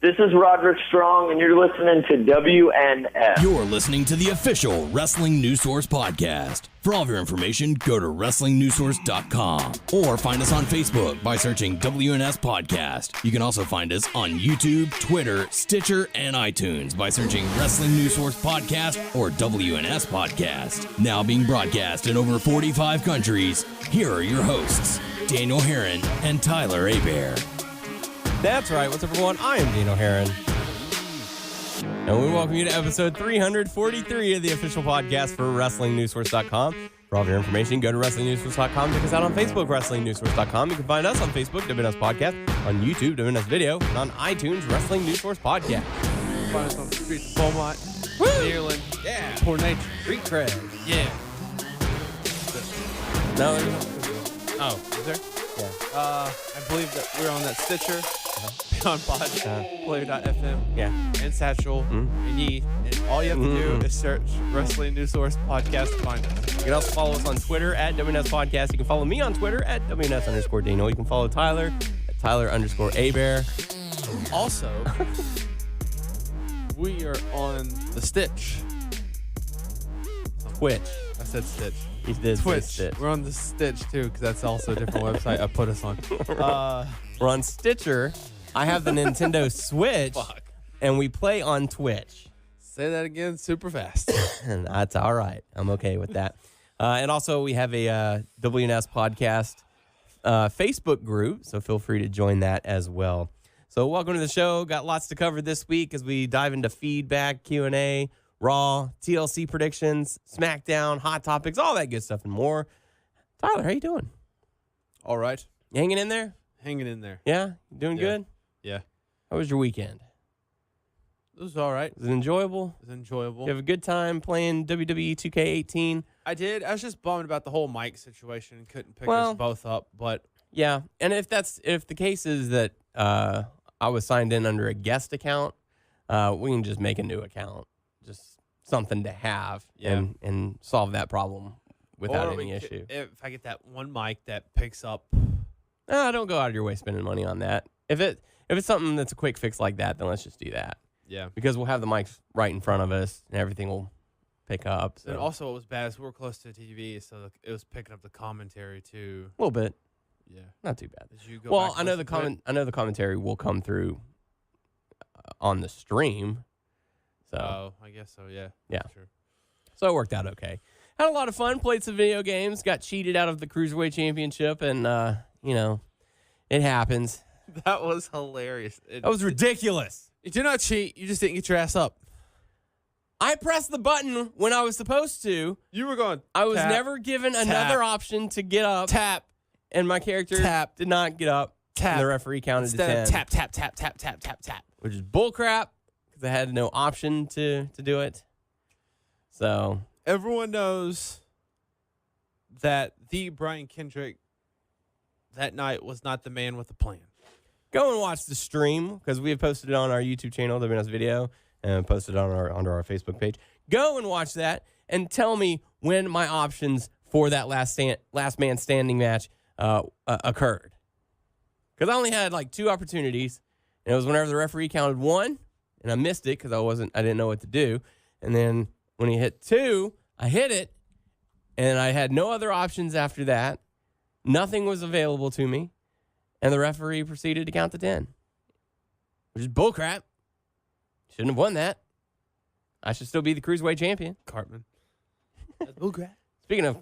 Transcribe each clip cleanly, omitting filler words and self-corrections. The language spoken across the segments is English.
This is Roderick Strong, and you're listening to WNS. You're listening to the official Wrestling News Source podcast. For all of your information, go to WrestlingNewsSource.com or find us on Facebook by searching WNS Podcast. You can also find us on YouTube, Twitter, Stitcher, and iTunes by searching Wrestling News Source Podcast or WNS Podcast. Now being broadcast in over 45 countries, here are your hosts, Daniel Herron and Tyler Hebert. That's right. What's up, everyone? I am Daniel Herron. And we welcome you to episode 343 of the official podcast for WrestlingNewsSource.com. For all of your information, go to WrestlingNewsSource.com. Check us out on Facebook, WrestlingNewsSource.com. You can find us on Facebook, WNS Podcast, on YouTube, WNS Video, and on iTunes, Wrestling News Source Podcast. Find us on the streets of Beaumont, Ireland, Poor Nature, Street Cred. Yeah. No, Oh, is there? yeah. I believe that we're on that Stitcher, Beyond Pod, Player.fm, Yeah. and Satchel, and Yee. And all you have to do is search Wrestling News Source Podcast to find us. You can also follow us on Twitter at WNS Podcast. You can follow me on Twitter at WNS_Daniel. You can follow Tyler at Tyler_Hebert. Also, we are on the Stitch. Twitch. I said Stitch. He did say Twitch. Stitch. We're on the Stitch, too, because that's also a different website I put us on. We're on Stitcher. I have the Nintendo Switch, Fuck. and we play on Twitch. Say that again super fast. And that's all right. I'm okay with that. And also, we have a WNS Podcast Facebook group, so feel free to join that as well. So welcome to the show. Got lots to cover this week as we dive into feedback, Q&A, Raw, TLC Predictions, Smackdown, Hot Topics, all that good stuff and more. Tyler, how you doing? All right. You hanging in there? Hanging in there. Yeah? You doing Yeah. good? Yeah. How was your weekend? It was all right. Was it enjoyable? It was enjoyable. You have a good time playing WWE 2K18? I did. I was just bummed about the whole mic situation and couldn't pick Well- us both up. But Yeah, and if the case is that I was signed in under a guest account, we can just make a new account, just something to have, and solve that problem without any issue. If I get that one mic that picks up, Don't go out of your way spending money on that. If it's something that's a quick fix like that, then let's just do that. yeah. Because we'll have the mics right in front of us, and everything will pick up. So. And also, what was bad is we were close to the TV, so it was picking up the commentary too. A little bit, Yeah. not too bad. Did you go Well, back I know and listen to it? I know the commentary will come through on the stream. So Oh, I guess so. Yeah. Yeah. Sure. So it worked out okay. Had a lot of fun, played some video games, got cheated out of the Cruiserweight Championship, and, it happens. That was hilarious. That was ridiculous. You did not cheat. You just didn't get your ass up. I pressed the button when I was supposed to. You were going. I was tap, never given another option to get up, tap, and my character tap, did not get up. tap. And the referee counted to 10. Instead of tap, tap, tap, tap, tap, tap, tap. Which is bullcrap, because I had no option to do it. So, Everyone knows that the Brian Kendrick that night was not the man with the plan. go and watch the stream, because we have posted it on our YouTube channel, WNSvideo, and posted it on onto our Facebook page. Go and watch that, and tell me when my options for that last man standing match occurred. Because I only had like 2 opportunities, and it was whenever the referee counted 1, and I missed it because I didn't know what to do. And then when he hit 2, I hit it, and I had no other options after that. Nothing was available to me, and the referee proceeded to count to 10, which is bullcrap. Shouldn't have won that. I should still be the Cruiserweight champion. Cartman. Speaking of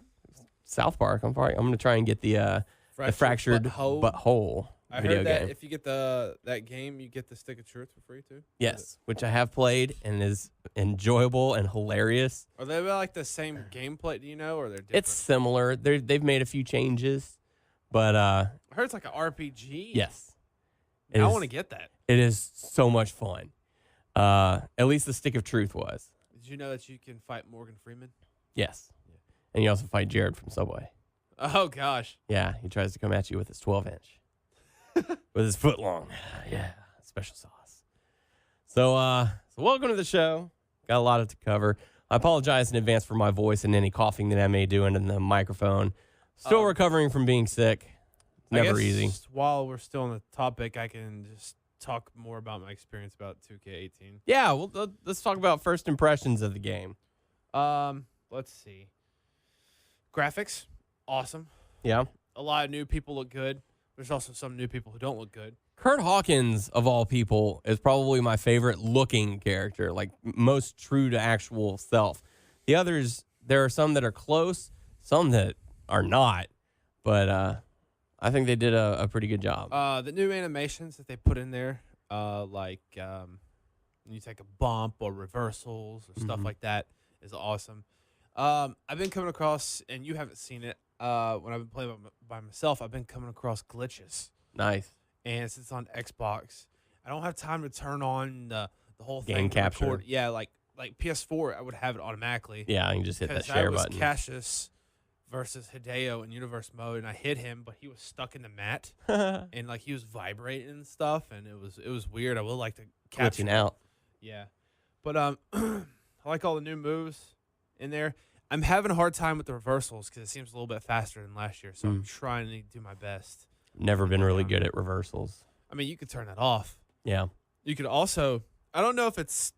South Park, I'm going to try and get the fractured butthole I video heard that game. if you get that game, you get the Stick of Truth for free too. Yes, which I have played and is enjoyable and hilarious. Are they like the same gameplay? Do you know, or they're different? It's similar. They've made a few changes, but I heard it's like an RPG. yes, I want to get that. It is so much fun. At least the Stick of Truth was. Did you know that you can fight Morgan Freeman? Yes, and you also fight Jared from Subway. Oh gosh. Yeah, he tries to come at you with his 12-inch. With his foot long. Yeah, special sauce. So welcome to the show. Got a lot to cover. I apologize in advance for my voice and any coughing that I may do into the microphone. Still recovering from being sick. Never I guess easy. While we're still on the topic, I can just talk more about my experience about 2K18. Yeah, well, let's talk about first impressions of the game. Let's see. Graphics, awesome. Yeah. A lot of new people look good. There's also some new people who don't look good. Kurt Hawkins, of all people, is probably my favorite looking character, like most true to actual self. The others, there are some that are close, some that are not, but I think they did a pretty good job. The new animations that they put in there, like when you take a bump or reversals or stuff like that, is awesome. I've been coming across, and you haven't seen it, when I've been playing by myself, I've been coming across glitches. Nice. And since it's on Xbox, I don't have time to turn on the whole thing. Game capture. Record. Yeah, like PS4, I would have it automatically. Yeah, you can just hit that share button. Because I was Cassius versus Hideo in universe mode, and I hit him, but he was stuck in the mat, and like he was vibrating and stuff, and it was weird. I would like to capture Glitching out. Yeah, but I like all the new moves in there. I'm having a hard time with the reversals because it seems a little bit faster than last year, so I'm trying to do my best. Never been really good at reversals. I mean, you could turn that off. Yeah. You could also, I don't know if it's,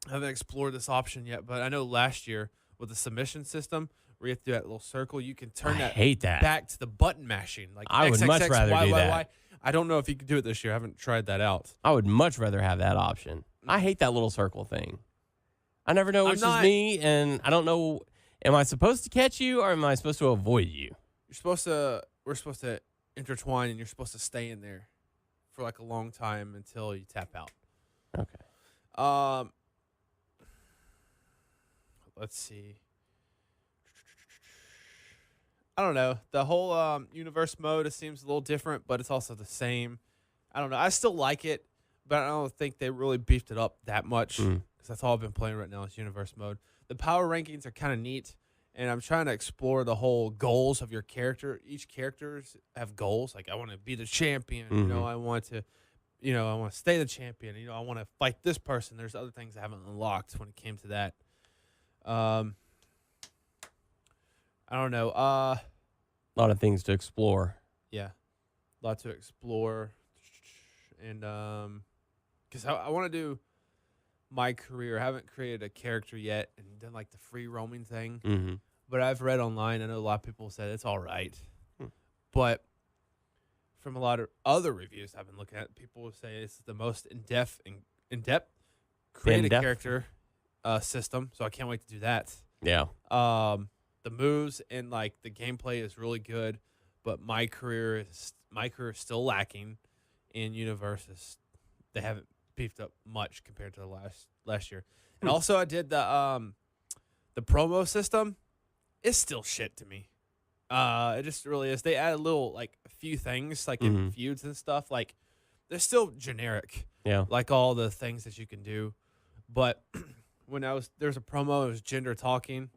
I haven't explored this option yet, but I know last year with the submission system where you have to do that little circle, you can turn that back to the button mashing. Like I would much rather do that. I don't know if you could do it this year. I haven't tried that out. I would much rather have that option. I hate that little circle thing. I never know which is me, and I don't know, am I supposed to catch you or am I supposed to avoid you? We're supposed to intertwine, and you're supposed to stay in there for like a long time until you tap out. Okay. Let's see. I don't know. The whole universe mode, it seems a little different, but it's also the same. I don't know. I still like it, but I don't think they really beefed it up that much because that's all I've been playing right now is universe mode. The power rankings are kind of neat, and I'm trying to explore the whole goals of your character. Each characters have goals. Like I want to be the champion. You know, I want to stay the champion. You know, I want to fight this person. There's other things I haven't unlocked when it came to that. I don't know. A lot of things to explore. Yeah, a lot to explore, and because I want to do my career. I haven't created a character yet and done like the free roaming thing. But I've read online. I know a lot of people said it's all right, but from a lot of other reviews I've been looking at, people say it's the most in-depth create a character system. So I can't wait to do that. Yeah. The moves and like the gameplay is really good, but my career is still lacking in universes. They haven't beefed up much compared to the last year. And also I did the promo system. It's still shit to me. It just really is. They add a few things like in feuds and stuff. Like they're still generic. Yeah. Like all the things that you can do. But when there's a promo, it was Gender talking,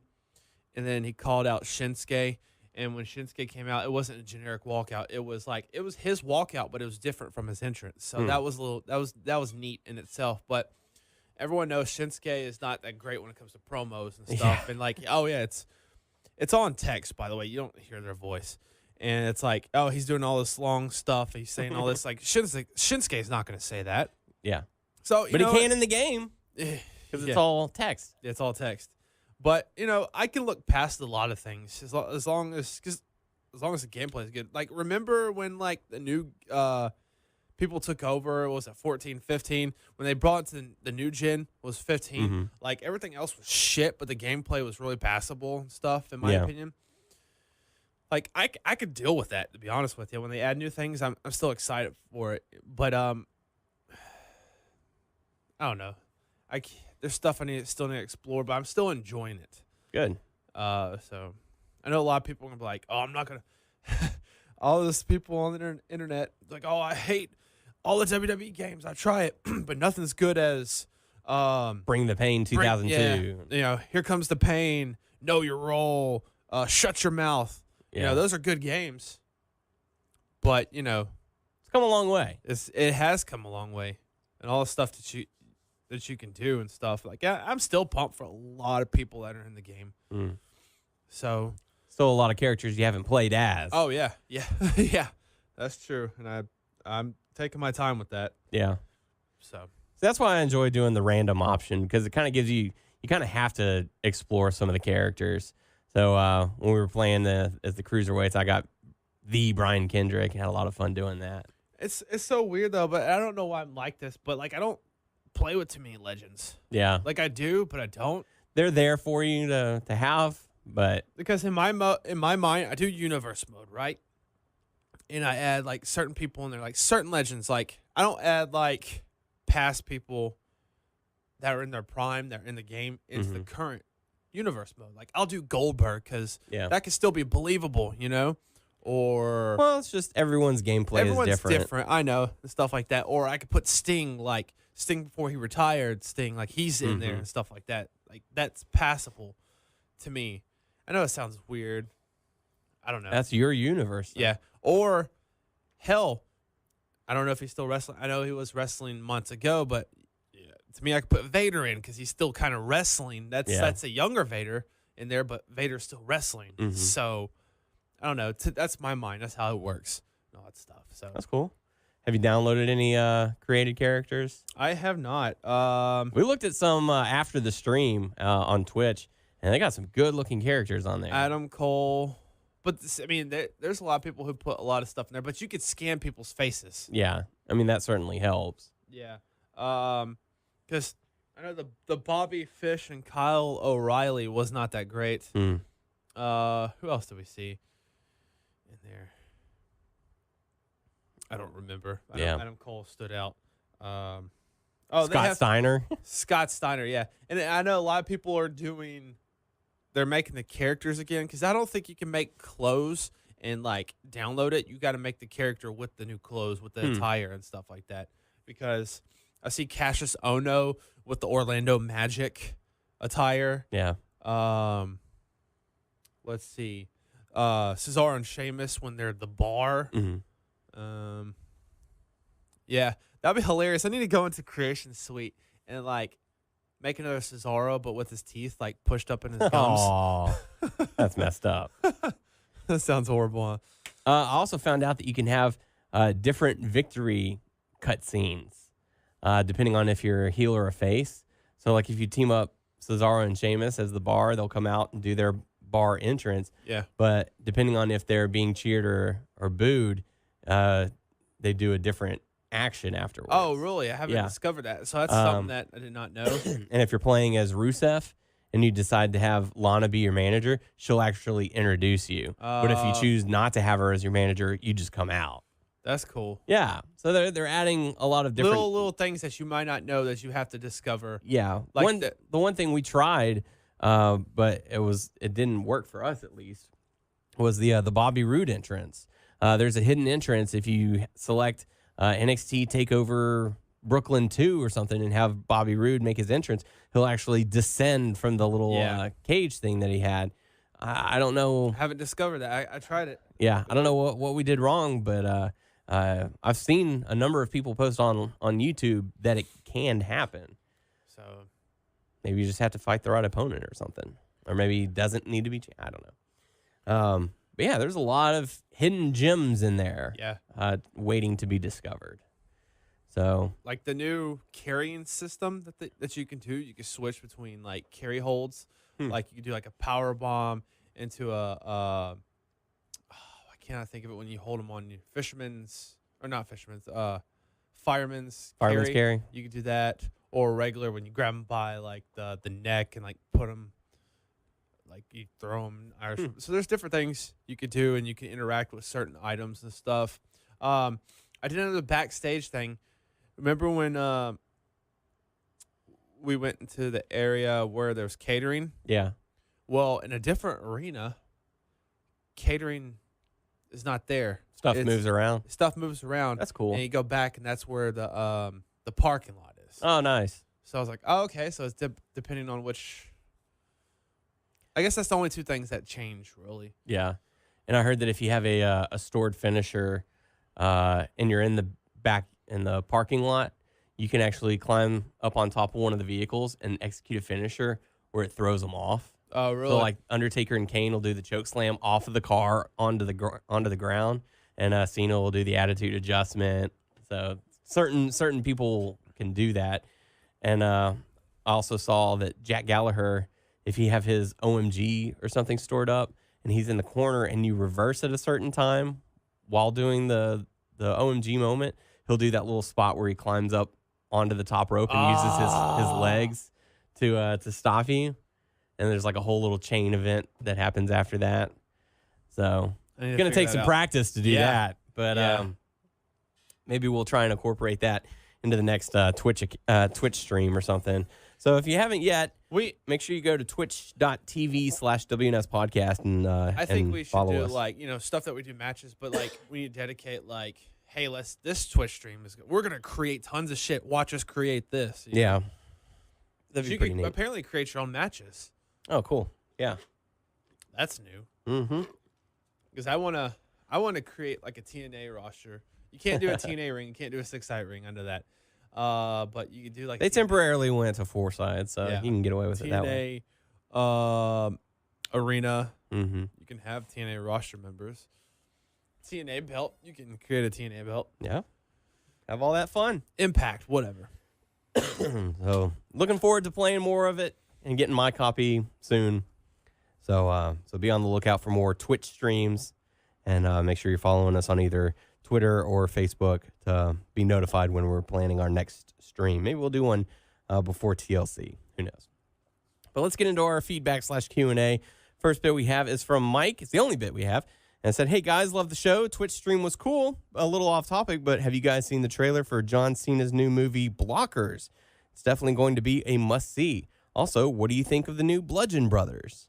and then he called out Shinsuke. And when Shinsuke came out, it wasn't a generic walkout. It was his walkout, but it was different from his entrance. So that was neat in itself. But everyone knows Shinsuke is not that great when it comes to promos and stuff. And it's on text, by the way. You don't hear their voice. And it's like, oh, he's doing all this long stuff. He's saying all this. Like Shinsuke is not going to say that. Yeah. So, but he can in the game because it's all text. It's all text. But I can look past a lot of things as long as the gameplay is good. Like remember when like the new people took over? Was it 14, 15? When they brought it to the new gen was 15. Like everything else was shit, but the gameplay was really passable and stuff. In my opinion, like I could deal with that, to be honest with you. When they add new things, I'm still excited for it. But I don't know. There's stuff I still need to explore, but I'm still enjoying it. Good. So I know a lot of people are gonna be like, "Oh, I'm not gonna." All those people on the internet like, "Oh, I hate all the WWE games. I try it, but nothing's good as Bring the Pain 2002." Here Comes the Pain. Know Your Role. Shut Your Mouth. Yeah. Those are good games. But it's come a long way. It has come a long way, and all the stuff that you can do and stuff. Like, I'm still pumped for a lot of people that are in the game. So, still a lot of characters you haven't played as. Oh yeah, yeah, yeah. That's true. And I'm taking my time with that. Yeah. So That's why I enjoy doing the random option, because it kind of gives you kind of have to explore some of the characters. So when we were playing as the cruiserweights, I got the Brian Kendrick and had a lot of fun doing that. it's so weird though, but I don't know why I'm like this. But like I don't play with too many legends. Yeah. Like I do, but I don't. They're there for you to have, but Because in my mind, I do universe mode, right? And I add like certain people in there, like certain legends. Like I don't add like past people that are in their prime, that are in the game. It's the current universe mode. Like I'll do Goldberg because that can still be believable, you know. Or well, it's just everyone's gameplay is different. I know, and stuff like that. Or I could put Sting, like Sting before he retired. Sting, like he's in there and stuff like that. Like that's passable to me. I know it sounds weird. I don't know. That's your universe, though. Yeah. Or hell, I don't know if he's still wrestling. I know he was wrestling months ago, but to me, I could put Vader in because he's still kind of wrestling. That's a younger Vader in there, but Vader's still wrestling. So I don't know. That's my mind. That's how it works. And all that stuff. So That's cool. Have you downloaded any created characters? I have not. We looked at some after the stream on Twitch, and they got some good-looking characters on there. Adam Cole. But I mean, there's a lot of people who put a lot of stuff in there, but you could scan people's faces. Yeah, I mean that certainly helps. Yeah. Because I know the Bobby Fish and Kyle O'Reilly was not that great. Who else did we see in there? I don't remember. Adam Cole stood out. Scott Steiner. Scott Steiner, yeah. And I know a lot of people are they're making the characters again, because I don't think you can make clothes and like download it. You got to make the character with the new clothes, with the attire and stuff like that. Because I see Cassius Ohno with the Orlando Magic attire. Yeah. Let's see. Cesaro and Sheamus when they're at the bar. Yeah, that'd be hilarious. I need to go into Creation Suite and like make another Cesaro, but with his teeth like pushed up in his gums. Oh, that's messed up. That sounds horrible. Huh? I also found out that you can have different victory cutscenes depending on if you're a heel or a face. So, like, if you team up Cesaro and Sheamus as the bar, they'll come out and do their bar entrance. Yeah. But depending on if they're being cheered or booed, they do a different action afterwards. Oh, really? I haven't discovered that. So that's something that I did not know. And if you're playing as Rusev and you decide to have Lana be your manager, she'll actually introduce you. But if you choose not to have her as your manager, you just come out. That's cool. Yeah. So they're adding a lot of different little things that you might not know that you have to discover. Yeah. Like the one thing we tried, but it didn't work for us at least, was the Bobby Roode entrance. There's a hidden entrance if you select NXT TakeOver Brooklyn 2 or something and have Bobby Roode make his entrance. He'll actually descend from the little cage thing that he had. I don't know. I haven't discovered that. I tried it. Yeah, I don't know what we did wrong, but I've seen a number of people post on YouTube that it can happen. So maybe you just have to fight the right opponent or something. Or maybe it doesn't need to be. I don't know. But yeah, there's a lot of hidden gems in there waiting to be discovered. So, like the new carrying system that you can do, you can switch between like carry holds. Like you can do like a power bomb into I cannot think of it when you hold them on your fireman's carry. You can do that, or regular when you grab them by like the neck and like put them, like you throw them Irish. So there's different things you could do, and you can interact with certain items and stuff. I did another backstage thing. Remember when we went into the area where there's catering? Yeah. Well, in a different arena, catering is not there. Stuff moves around. Stuff moves around. That's cool. And you go back, and that's where the parking lot is. Oh, nice. So I was like, oh, okay. So it's depending on which. I guess that's the only two things that change, really. Yeah. And I heard that if you have a stored finisher and you're in the back in the parking lot, you can actually climb up on top of one of the vehicles and execute a finisher where it throws them off. Oh, really? So like Undertaker and Kane will do the choke slam off of the car onto the ground, and Cena will do the attitude adjustment. So certain people can do that. And I also saw that Jack Gallagher, if you have his OMG or something stored up and he's in the corner and you reverse at a certain time while doing the OMG moment, he'll do that little spot where he climbs up onto the top rope and uses his legs to stop you. And there's like a whole little chain event that happens after that. So it's going to take some practice to do that. But maybe we'll try and incorporate that into the next Twitch stream or something. So if you haven't yet, make sure you go to twitch.tv/WNS podcast and I think we should do us. like, stuff that we do matches, but like we need to dedicate like, hey, this Twitch stream we're going to create tons of shit. Watch us create this. Yeah. That'd be you pretty can neat. apparently create your own matches. Oh, cool. Yeah. That's new. Mm-hmm. Because I want to create like a TNA roster. You can't do a TNA ring. You can't do a 6-side ring under that. But you can do like They temporarily went to 4 sides, so you can get away with it that way. TNA arena. Mm-hmm. You can have TNA roster members. TNA belt. You can create a TNA belt. Yeah. Have all that fun. Impact, whatever. So looking forward to playing more of it and getting my copy soon. So be on the lookout for more Twitch streams, and make sure you're following us on either Twitter or Facebook to be notified when we're planning our next stream. Maybe we'll do one before TLC. Who knows? But let's get into our feedback/Q&A. First bit we have is from Mike. It's the only bit we have. And it said, hey, guys, love the show. Twitch stream was cool. A little off topic, but have you guys seen the trailer for John Cena's new movie, Blockers? It's definitely going to be a must-see. Also, what do you think of the new Bludgeon Brothers?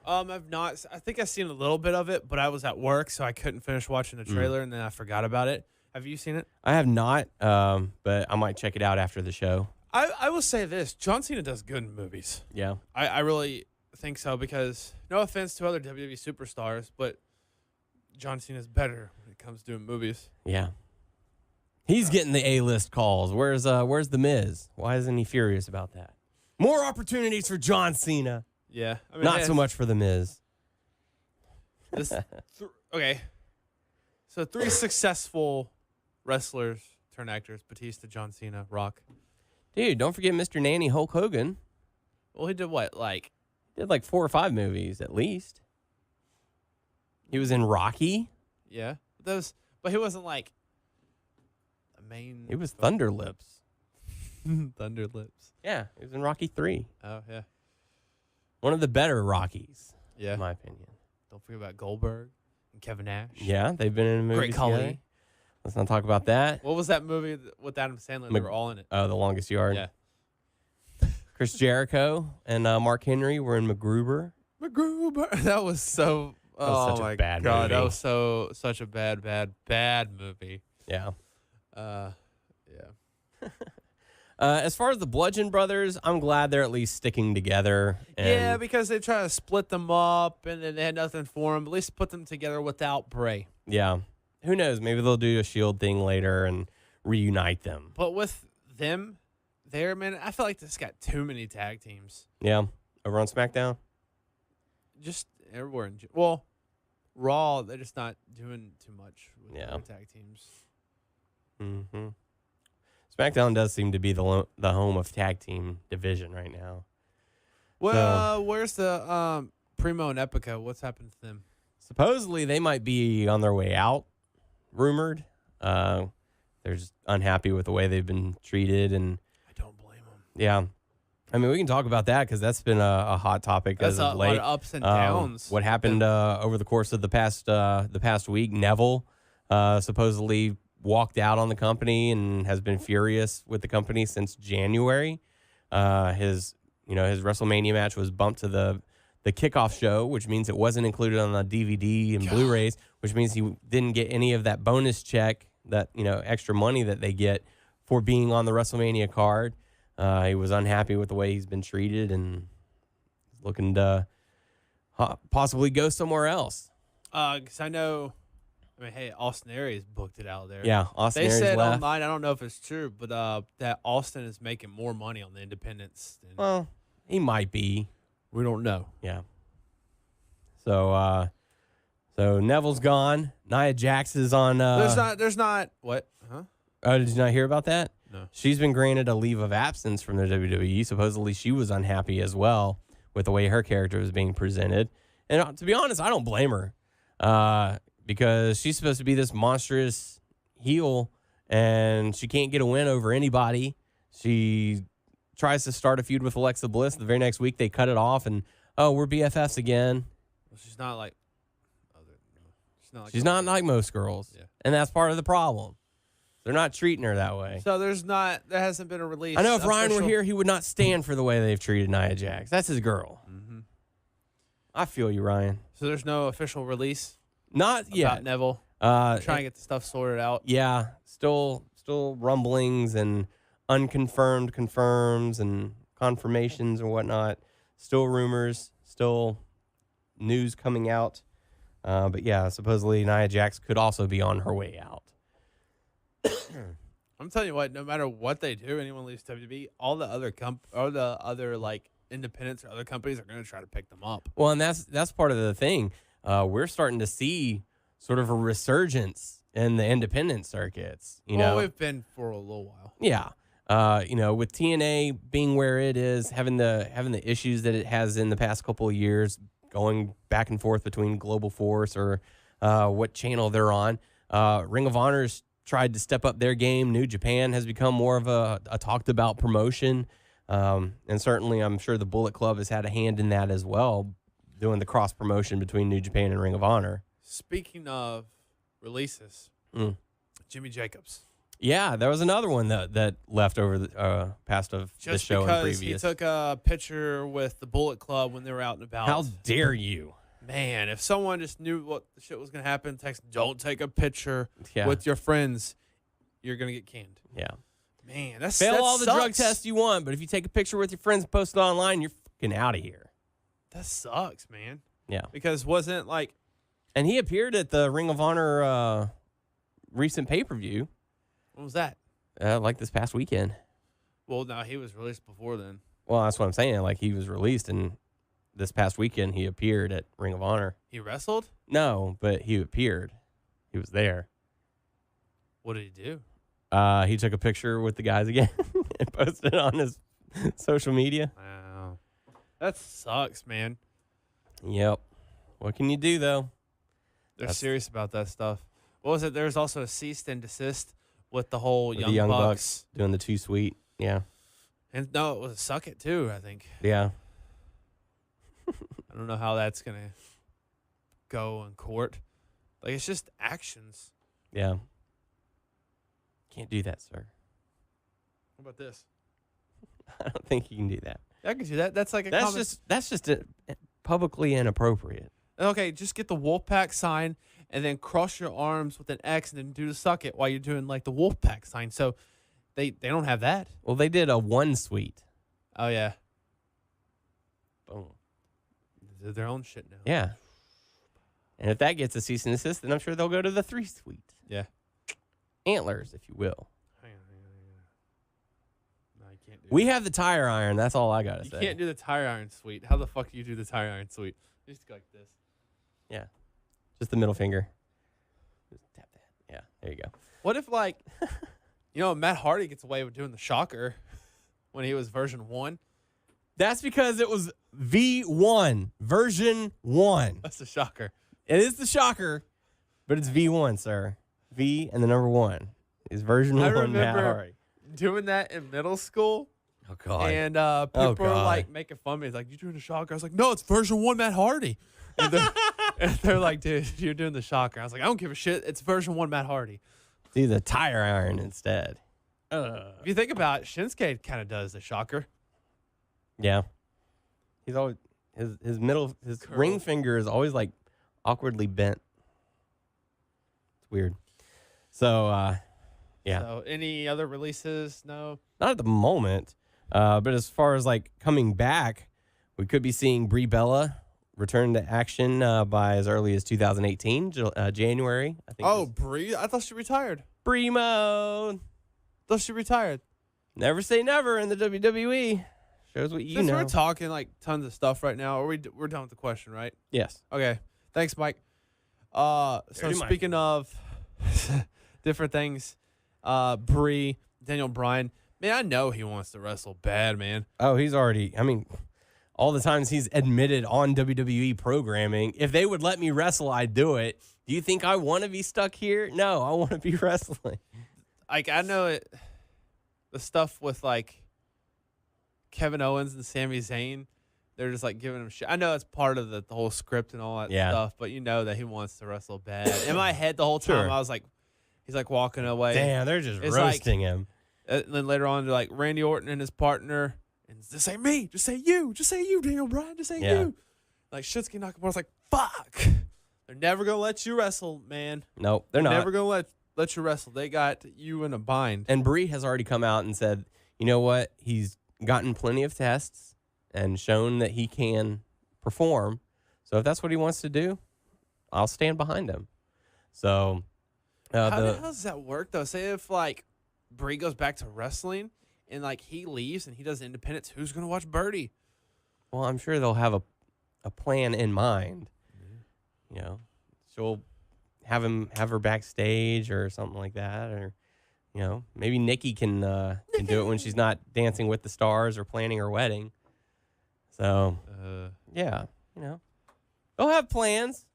I've not. I think I've seen a little bit of it, but I was at work, so I couldn't finish watching the trailer, and then I forgot about it. Have you seen it? I have not, but I might check it out after the show. I will say this. John Cena does good in movies. Yeah. I really think so because, no offense to other WWE superstars, but John Cena's better when it comes to doing movies. Yeah. He's getting the A-list calls. Where's The Miz? Why isn't he furious about that? More opportunities for John Cena. Yeah. I mean, Not so much for The Miz. Okay. So 3 successful wrestlers turned actors: Batista, John Cena, Rock. Dude, don't forget Mr. Nanny Hulk Hogan. Well, he did what? Like, Did like 4 or 5 movies at least. He was in Rocky. yeah. But he wasn't like a main. He was Thunder Lips. Thunder Lips. Yeah, he was in Rocky 3. Oh, yeah. One of the better Rockies, Yeah. in my opinion. Don't forget about Goldberg and Kevin Nash. Yeah, they've been in a movie Great Khali. together. Let's not talk about that. What was that movie with Adam Sandler? They were all in it. The Longest Yard. Yeah. Chris Jericho and Mark Henry were in MacGruber. MacGruber. That was so. was such a my bad God, movie. that was such a bad movie. Yeah. Yeah. As far as the Bludgeon Brothers, I'm glad they're at least sticking together. Yeah, And, because they try to split them up and then they had nothing for them. At least put them together without Bray. yeah. Who knows? Maybe they'll do a Shield thing later and reunite them. But with them there, man, I feel like this got too many tag teams. Yeah. Over on SmackDown? Just everywhere. Well, Raw, they're just not doing too much with their tag teams. Mm-hmm. SmackDown does seem to be the home of tag team division right now. Well, where's the Primo and Epica? What's happened to them? Supposedly, they might be on their way out, rumored. They're just unhappy with the way they've been treated. And I don't blame them. yeah. I mean, we can talk about that because that's been a hot topic as of late. Lot of ups and downs. What happened over the course of the past week? Neville supposedly walked out on the company and has been furious with the company since January. His WrestleMania match was bumped to the kickoff show, which means it wasn't included on the DVD and Blu-rays, which means he didn't get any of that bonus check, that extra money that they get for being on the WrestleMania card. He was unhappy with the way he's been treated and looking to possibly go somewhere else. Because I know, hey, Austin Aries booked it out there. Yeah, Austin They Aries said left. online, I don't know if it's true, but that Austin is making more money on the independents. Well, he might be. We don't know. Yeah. So So Neville's gone. Nia Jax is on. There's not. What? Huh? Oh, did you not hear about that? No. She's been granted a leave of absence from the WWE. Supposedly she was unhappy as well with the way her character was being presented. And to be honest, I don't blame her because she's supposed to be this monstrous heel and she can't get a win over anybody. She tries to start a feud with Alexa Bliss. The very next week they cut it off and, oh, we're BFFs again. Well, she's not like She's not like most girls. Yeah. And that's part of the problem. They're not treating her that way. So there hasn't been a release. I know if Ryan were here, he would not stand for the way they've treated Nia Jax. That's his girl. Mm-hmm. I feel you, Ryan. So there's no official release? Not yet. About Neville? Trying to get the stuff sorted out? Yeah. Still rumblings and unconfirmed confirms and confirmations and whatnot. Still rumors. Still news coming out. But yeah, supposedly Nia Jax could also be on her way out. I'm telling you what, no matter what they do, anyone leaves WWE, all the other like independents or other companies are going to try to pick them up. Well, and that's part of the thing. We're starting to see sort of a resurgence in the independent circuits. You know, we've been for a little while. Yeah. With TNA being where it is, having the issues that it has in the past couple of years, going back and forth between Global Force or what channel they're on. Ring of Honor's tried to step up their game. New Japan has become more of a talked about promotion. And certainly I'm sure the Bullet Club has had a hand in that as well, doing the cross promotion between New Japan and Ring of Honor. Speaking of releases, Jimmy Jacobs. Yeah, there was another one that left over the past of the show and previous. He took a picture with the Bullet Club when they were out and about. How dare you? Man, if someone just knew what the shit was going to happen, text, don't take a picture Yeah. with your friends, you're going to get canned. Yeah. Man, Fail that all the sucks. drug tests you want, but if you take a picture with your friends and post it online, you're fucking out of here. That sucks, man. Yeah. Because wasn't like... And he appeared at the Ring of Honor recent pay-per-view. When was that? Like this past weekend. Well, no, he was released before then. Well, that's what I'm saying. Like, he was released, and this past weekend he appeared at Ring of Honor. He wrestled? No, but he appeared. He was there. What did he do? He took a picture with the guys again and posted it on his social media. Wow. That sucks, man. Yep. What can you do, though? They're serious about that stuff. What was it? There's also a cease and desist with the whole With Young, the Young Bucks. Bucks doing the Too Sweet. Yeah. And no, it was a Suck It, too, I think. Yeah. I don't know how that's going to go in court. Like, it's just actions. Yeah. Can't do that, sir. What about this? I don't think you can do that. I can do that. That's like a That's common... just publicly inappropriate. Okay, just get the Wolfpack sign and then cross your arms with an X and then do the Suck It while you're doing, like, the Wolfpack sign. So they don't have that. Well, they did a one suite. Oh, yeah. Boom. They did their own shit now. Yeah. And if that gets a cease and desist, then I'm sure they'll go to the 3 suite. Yeah. Antlers, if you will. Hang on. No, you can't do We have the tire iron. That's all I got to You say. can't do the tire iron suite. How the fuck do you do the tire iron suite? You just go like this. Yeah. Just the middle finger. Just tap that. Yeah. There you go. What if, like, Matt Hardy gets away with doing the shocker when he was version 1? That's because it was V1, version 1. That's the shocker. It is the shocker, but it's V1, sir. V and the number 1 is version 1. I Matt remember Hardy. doing that in middle school. Oh, God. And people were God. like making fun of me. It's like, you doing the shocker? I was like, no, it's version 1 Matt Hardy. And they're like, dude, you're doing the shocker. I was like, I don't give a shit. It's version 1 Matt Hardy. Do the tire iron instead. If you think about it, Shinsuke kind of does the shocker. Yeah. He's always his ring finger is always like awkwardly bent. It's weird. So yeah. So any other releases? No. Not at the moment. But as far as like coming back, we could be seeing Brie Bella return to action by as early as 2018, January. I think. Oh, Brie? I thought she retired. Brie mode. Thought she retired. Never say never in the WWE. Shows what you Since know. we're talking like tons of stuff right now, we're done with the question, right? Yes. Okay. Thanks, Mike. So Dirty Mike. speaking of different things, Bree, Daniel Bryan, man, I know he wants to wrestle bad, man. Oh, he's already, I mean, all the times he's admitted on WWE programming, if they would let me wrestle, I'd do it. Do you think I want to be stuck here? No, I want to be wrestling. Like, I know it, the stuff with, like, Kevin Owens and Sami Zayn, they're just, like, giving him shit. I know it's part of the whole script and all that stuff, but you know that he wants to wrestle bad. In my head the whole time, Sure. I was like, he's, like, walking away. Damn, they're just It's roasting him. And then later on, they're like, Randy Orton and his partner, and just say me, just say you, Daniel Bryan, just say you. Like, Shinsuke Nakamura's like, fuck. They're never going to let you wrestle, man. Nope, they're not. Never going to let you wrestle. They got you in a bind. And Bree has already come out and said, you know what? He's gotten plenty of tests and shown that he can perform. So if that's what he wants to do, I'll stand behind him. So How the hell does that work, though? Say if, like, Bree goes back to wrestling and, like, he leaves and he does independence, who's going to watch Birdie? well, I'm sure they'll have a plan in mind. You know, she'll have her backstage or something like that, or you know, maybe Nikki can do it when she's not dancing with the stars or planning her wedding. So yeah, you know, they'll have plans.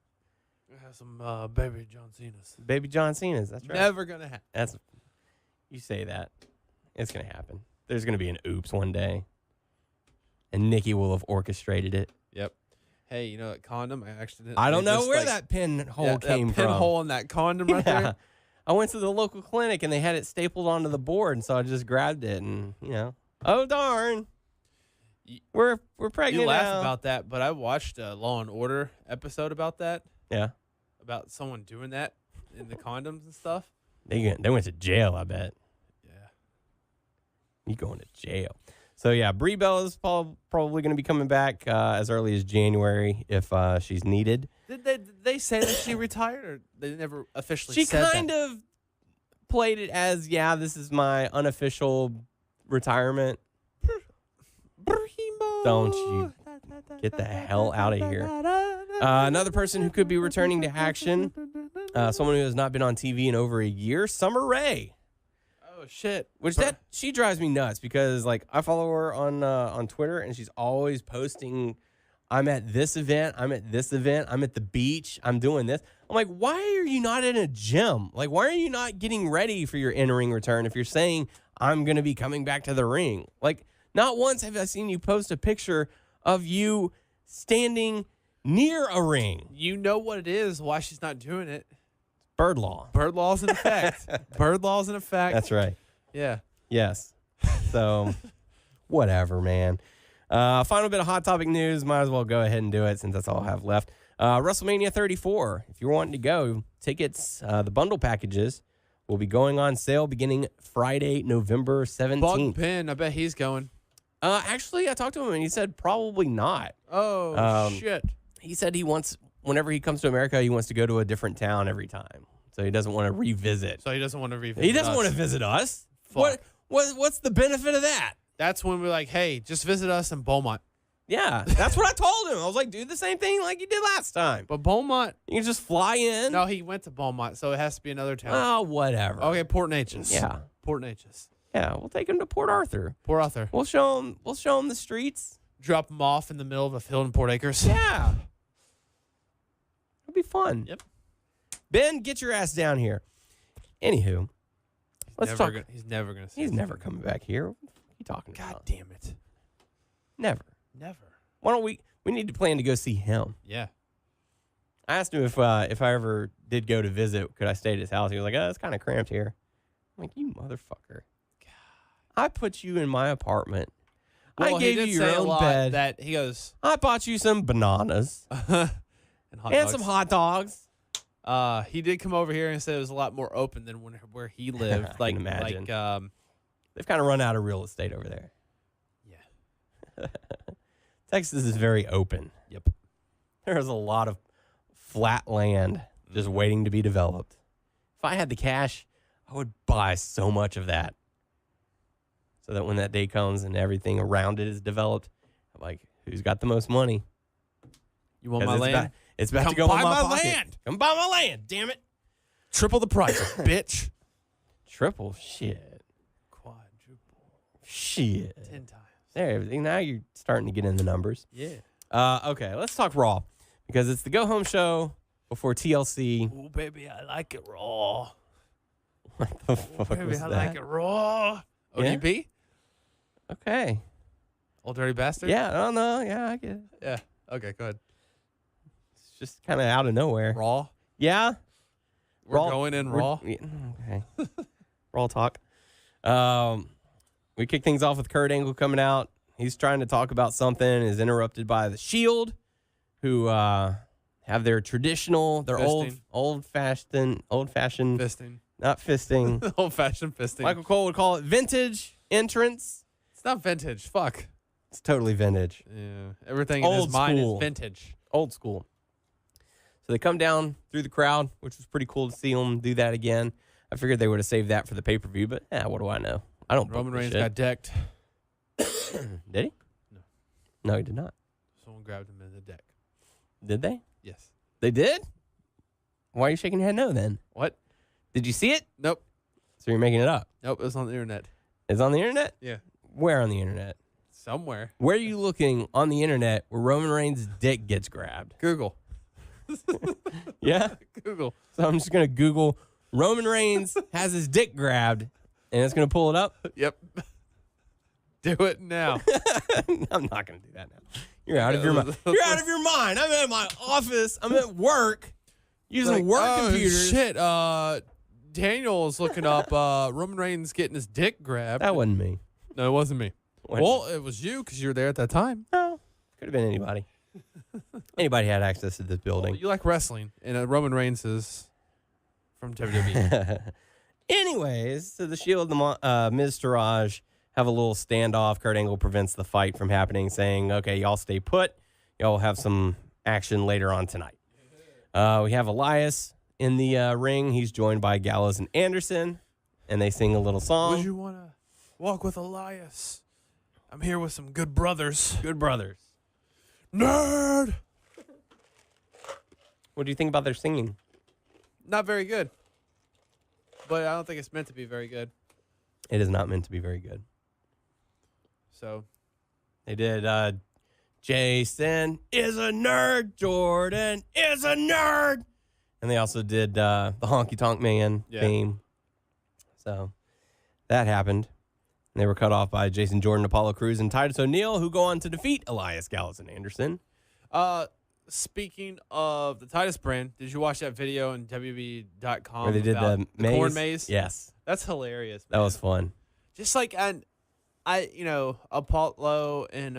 Have some baby John Cena's. Baby John Cena's. That's right. Never going to happen. That's you say that. It's gonna happen. There's gonna be an oops one day, and Nikki will have orchestrated it. Yep. Hey, you know that condom? I actually I don't know where that pinhole came that from. pinhole in that condom right there. I went to the local clinic and they had it stapled onto the board, and so I just grabbed it and, you know, oh darn. We're pregnant You laugh now. about that, but I watched a Law and Order episode about that. Yeah. About someone doing that in the condoms and stuff. They went to jail, I bet. Yeah. You going to jail. So, yeah, Brie Bella is probably going to be coming back as early as January if she's needed. Did they say that she retired, or they never officially She said kind of played it as, yeah, this is my unofficial retirement. Don't you get the hell out of here. Another person who could be returning to action, someone who has not been on TV in over a year, Summer Rae. Oh, shit. She drives me nuts because, like, I follow her on Twitter, and she's always posting, I'm at this event, I'm at this event, I'm at the beach, I'm doing this. I'm like, why are you not in a gym? Like, why are you not getting ready for your in-ring return if you're saying, I'm going to be coming back to the ring? Like, not once have I seen you post a picture of you standing near a ring. You know what it is, why she's not doing it. Bird law. Bird law's in effect. Bird law's in effect. That's right. Yeah. Yes. So, whatever, man. Final bit of hot topic news. Might as well go ahead and do it since that's all I have left. WrestleMania 34. If you're wanting to go, tickets, the bundle packages will be going on sale beginning Friday, November 17th. Bug Pin, I bet he's going. Actually, I talked to him and he said probably not. Oh, shit. He said whenever he comes to America, he wants to go to a different town every time. So he doesn't want to revisit. So he doesn't want to revisit He doesn't us. want to visit us. Fuck. What's the benefit of that? That's when we're like, hey, just visit us in Beaumont. Yeah, that's what I told him. I was like, do the same thing like you did last time. But Beaumont, You can just fly in. no, he went to Beaumont, so it has to be another town. Oh, whatever. Okay, Port Neches. Yeah. Port Neches. Yeah, we'll take him to Port Arthur. Port Arthur. We'll show him the streets. Drop him off in the middle of a field in Port Acres. Yeah. It'll be fun. Yep. Ben, get your ass down here. Anywho, let's talk. He's never going to see He's us. never coming back here. What are you talking God about? damn it. Never. Never. Why don't we need to plan to go see him. Yeah. I asked him if I ever did go to visit, could I stay at his house? He was like, oh, it's kind of cramped here. I'm like, you motherfucker. I put you in my apartment. Well, I gave he did you your say a own lot bed. That he goes, I bought you some bananas and hot and dogs. some hot dogs. He did come over here and said it was a lot more open than where he lived. I can imagine. Like, They've kind of run out of real estate over there. yeah. Texas is very open. Yep. There's a lot of flat land just waiting to be developed. If I had the cash, I would buy so much of that. So that when that day comes and everything around it is developed, I'm like, who's got the most money? You want my land? It's about to Come go in buy my my pocket. land. Come buy my land, damn it. Triple the price, bitch. Triple shit. Quadruple. Shit. 10 times. There, now you're starting to get in the numbers. Yeah. Okay, let's talk Raw because it's the go home show before TLC. Oh, baby, I like it raw. What the fuck Baby, was I that? like it raw. Yeah? ODB? Okay. Old Dirty Bastard? Yeah, I don't know. Yeah, I get it. Yeah. Okay, go ahead. It's just kind of out of nowhere. Raw? Yeah. We're Raw- going in we're- raw? yeah, okay. Raw talk. We kick things off with Kurt Angle coming out. He's trying to talk about something, is interrupted by the Shield, who have their traditional, their Fisting. old fashioned, Fisting. not fisting. Old-fashioned fisting. Michael Cole would call it vintage entrance. It's not vintage. Fuck. It's totally vintage. Yeah. Everything in Old his mind school. is vintage. Old school. So they come down through the crowd, which was pretty cool to see them do that again. I figured they would have saved that for the pay-per-view, but what do I know? I don't book Roman this Reigns shit. got decked. Did he? No. No, he did not. Someone grabbed him in the deck. Did they? Yes. They did? Why are you shaking your head no then? What? Did you see it? Nope. So you're making it up. Nope. It was on the internet. It's on the internet? Yeah. Where on the internet? Somewhere. Where are you looking on the internet where Roman Reigns' dick gets grabbed? Google. Yeah? Google. So I'm just going to Google Roman Reigns has his dick grabbed, and it's going to pull it up? Yep. Do it now. I'm not going to do that now. You're out of your mind. You're out of your mind. I'm at my office. I'm at work using Like, work oh, computers. Shit. Daniel is looking up Roman Reigns getting his dick grabbed. That wasn't me. No, it wasn't me. Well, it was you because you were there at that time. No, could have been anybody. Anybody had access to this building. You like wrestling, and Roman Reigns is from WWE. Anyways, so the Shield, Miz Taraj have a little standoff. Kurt Angle prevents the fight from happening, saying, okay, y'all stay put. Y'all will have some action later on tonight. We have Elias in the ring. He's joined by Gallows and Anderson, and they sing a little song. Would you want to walk with Elias? I'm here with some good brothers. Good brothers. Nerd! What do you think about their singing? Not very good. But I don't think it's meant to be very good. It is not meant to be very good. So, They did Jason is a nerd, Jordan is a nerd. And they also did the Honky Tonk Man theme. So that happened. And they were cut off by Jason Jordan, Apollo Crews, and Titus O'Neil, who go on to defeat Elias, Gallows, and Anderson. speaking of the Titus brand, did you watch that video on WB.com Where they did about the maze? corn maze? Yes. That's hilarious, That man. was fun. Just like, Apollo and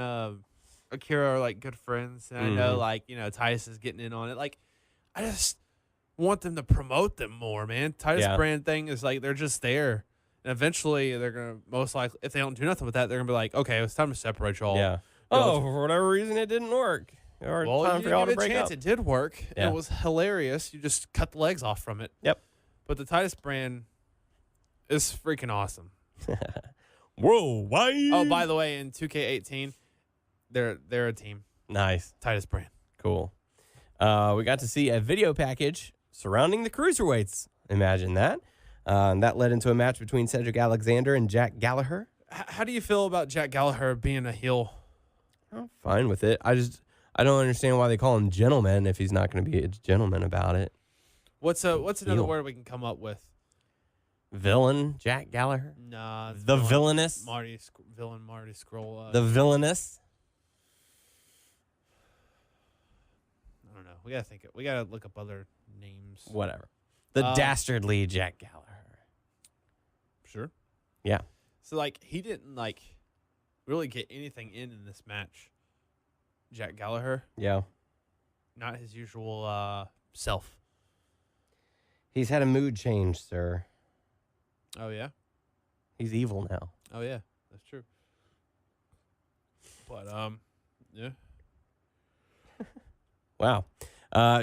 Akira are like good friends, and I know Titus is getting in on it. Like, I just want them to promote them more, man. Titus brand thing is like they're just there, and eventually they're gonna most likely, if they don't do nothing with that, they're gonna be like, okay, it's time to separate y'all. Yeah. Oh, for whatever reason, it didn't work. Or Well, time you for y'all give to it a break chance. up. It did work. Yeah. It was hilarious. You just cut the legs off from it. Yep. But the Titus brand is freaking awesome. Whoa, why? Oh, by the way, in 2K18, they're a team. Nice. Titus brand. Cool. We got to see a video package surrounding the cruiserweights. Imagine that. That led into a match between Cedric Alexander and Jack Gallagher. How do you feel about Jack Gallagher being a heel? I'm fine with it. I don't understand why they call him gentleman if he's not going to be a gentleman about it. What's another Heel. word we can come up with? Villain Jack Gallagher. Nah, it's The villainous. villain Marty Scroll. The villainous. I don't know. We gotta think. We gotta look up other names. Whatever. The dastardly Jack Gallagher. Sure. Yeah. So like he didn't really get anything in this match. Jack Gallagher, Yeah. not his usual self. He's had a mood change, sir. Oh yeah. He's evil now. Oh yeah. That's true. But yeah. Wow.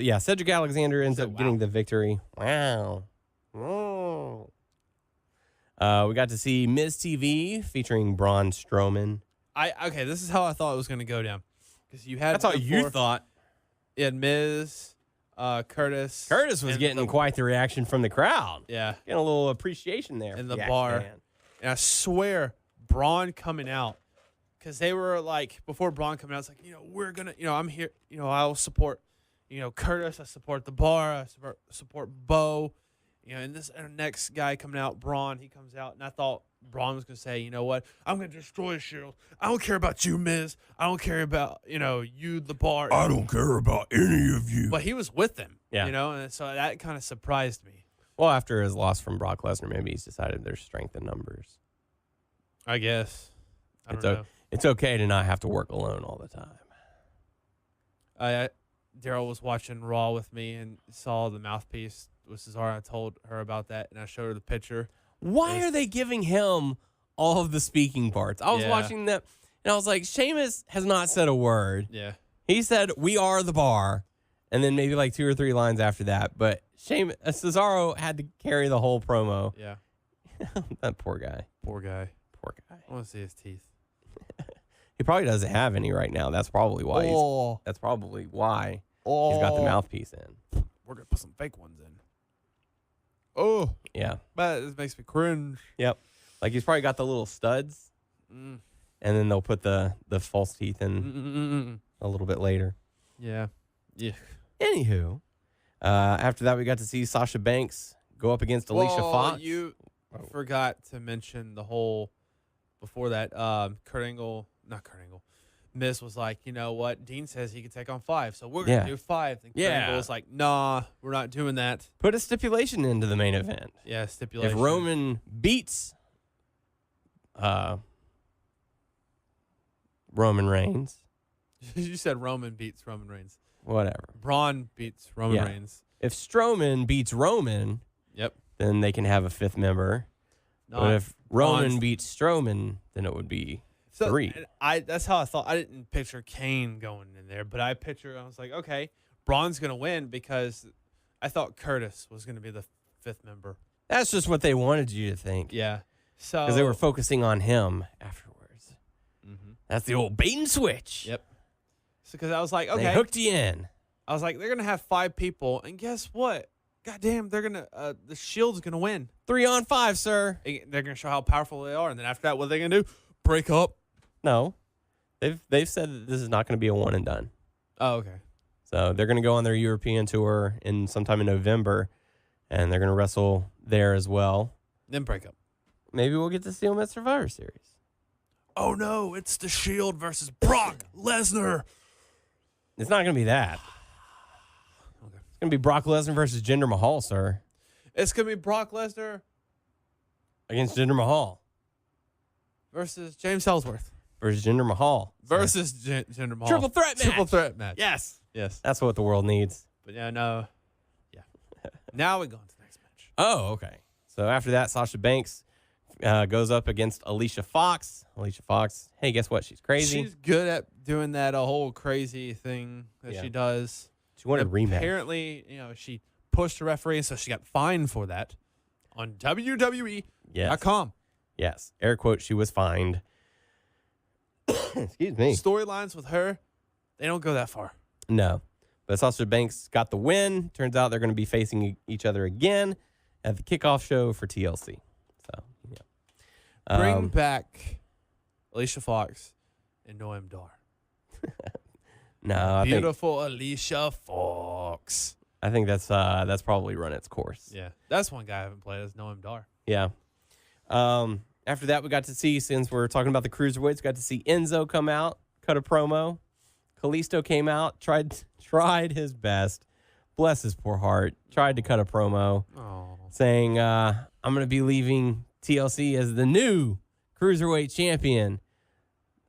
Yeah, Cedric Alexander ends Said up getting wow. the victory. Wow. Oh. We got to see Miz TV featuring Braun Strowman. Okay, this is how I thought it was going to go down. Because you had That's how it you before. thought. You had Miz, Curtis. Curtis was getting quite the reaction from the crowd. Yeah. Getting a little appreciation there. In the bar. Man. And I swear, Braun coming out, because they were like, before Braun coming out, it's like, we're going to, I'm here, I'll support, Curtis. I support the bar. I support Bo. And this next guy coming out, Braun, he comes out, and I thought Braun was going to say, you know what, I'm going to destroy Shield. I don't care about you, Miz. I don't care about, you, the bar. I don't care about any of you. But he was with them, Yeah. and so that kind of surprised me. Well, after his loss from Brock Lesnar, maybe he's decided there's strength in numbers. I guess. I don't know. It's okay to not have to work alone all the time. Daryl was watching Raw with me and saw the mouthpiece with Cesaro. I told her about that, and I showed her the picture. Why are they giving him all of the speaking parts? I was Yeah. watching that, and I was like, Sheamus has not said a word. Yeah. He said, "We are the bar," and then maybe like 2 or 3 lines after that. But Cesaro had to carry the whole promo. Yeah. That poor guy. Poor guy. Poor guy. I want to see his teeth. He probably doesn't have any right now. That's probably why. That's probably why he's got the mouthpiece in. We're going to put some fake ones in. Oh. Yeah. But it makes me cringe. Yep. Like he's probably got the little studs, and then they'll put the false teeth in a little bit later. Yeah. Yeah. Anywho, after that we got to see Sasha Banks go up against Alicia Fox. You forgot to mention the whole, before that, not Kurt Angle. Miz was like, you know what? Dean says he can take on 5, so we're going to do 5. And Kurt Angle was like, nah, we're not doing that. Put a stipulation into the main event. Yeah, stipulation. If Roman beats Roman Reigns, You said Roman beats Roman Reigns. whatever. Braun beats Roman Reigns. If Strowman beats Roman, Yep. then they can have a 5th member. But if Roman beats Strowman, then it would be 3. That's how I thought. I didn't picture Kane going in there, but I was like, okay, Braun's going to win, because I thought Curtis was going to be the 5th member. That's just what they wanted you to think. Yeah. So Because they were focusing on him afterwards. That's the old bait and switch. Yep. So because I was like, okay, They hooked you in. I was like, they're going to have 5 people, and guess what? Goddamn, they're going to the Shield's going to win. 3 on 5, sir. They're going to show how powerful they are, and then after that, what are they going to do? Break up? No. They've said that this is not going to be a one and done. Oh, okay. So they're going to go on their European tour sometime in November, and they're going to wrestle there as well. Then break up. Maybe we'll get to see them at Survivor Series. Oh, no, it's the Shield versus Brock Lesnar. It's not going to be that. Okay. It's going to be Brock Lesnar versus Jinder Mahal, sir. It's going to be Brock Lesnar Against Jinder Mahal. versus James Ellsworth. Versus Jinder Mahal. Versus Jinder Mahal. Triple threat match. Triple threat match. Yes. Yes. That's what the world needs. But yeah, no. Yeah. Now we go on to the next match. Oh, okay. So after that, Sasha Banks goes up against Alicia Fox. Alicia Fox, hey, guess what? She's crazy. She's good at doing that whole crazy thing that she does. She wanted a rematch. Apparently, she pushed the referee, so she got fined for that on WWE.com. Yes. Air quote, she was fined. Excuse me. Storylines with her, they don't go that far. No. But Sasha Banks got the win. Turns out they're going to be facing each other again at the kickoff show for TLC. So, yeah. Bring back Alicia Fox and Noam Dar. No, Beautiful Alicia Fox. I think that's probably run its course. Yeah, that's one guy I haven't played as Noam Dar. Yeah. After that, we got to see, since we're talking about the cruiserweights, got to see Enzo come out, cut a promo. Kalisto came out, tried his best. Bless his poor heart. Tried to cut a promo saying, I'm going to be leaving TLC as the new cruiserweight champion.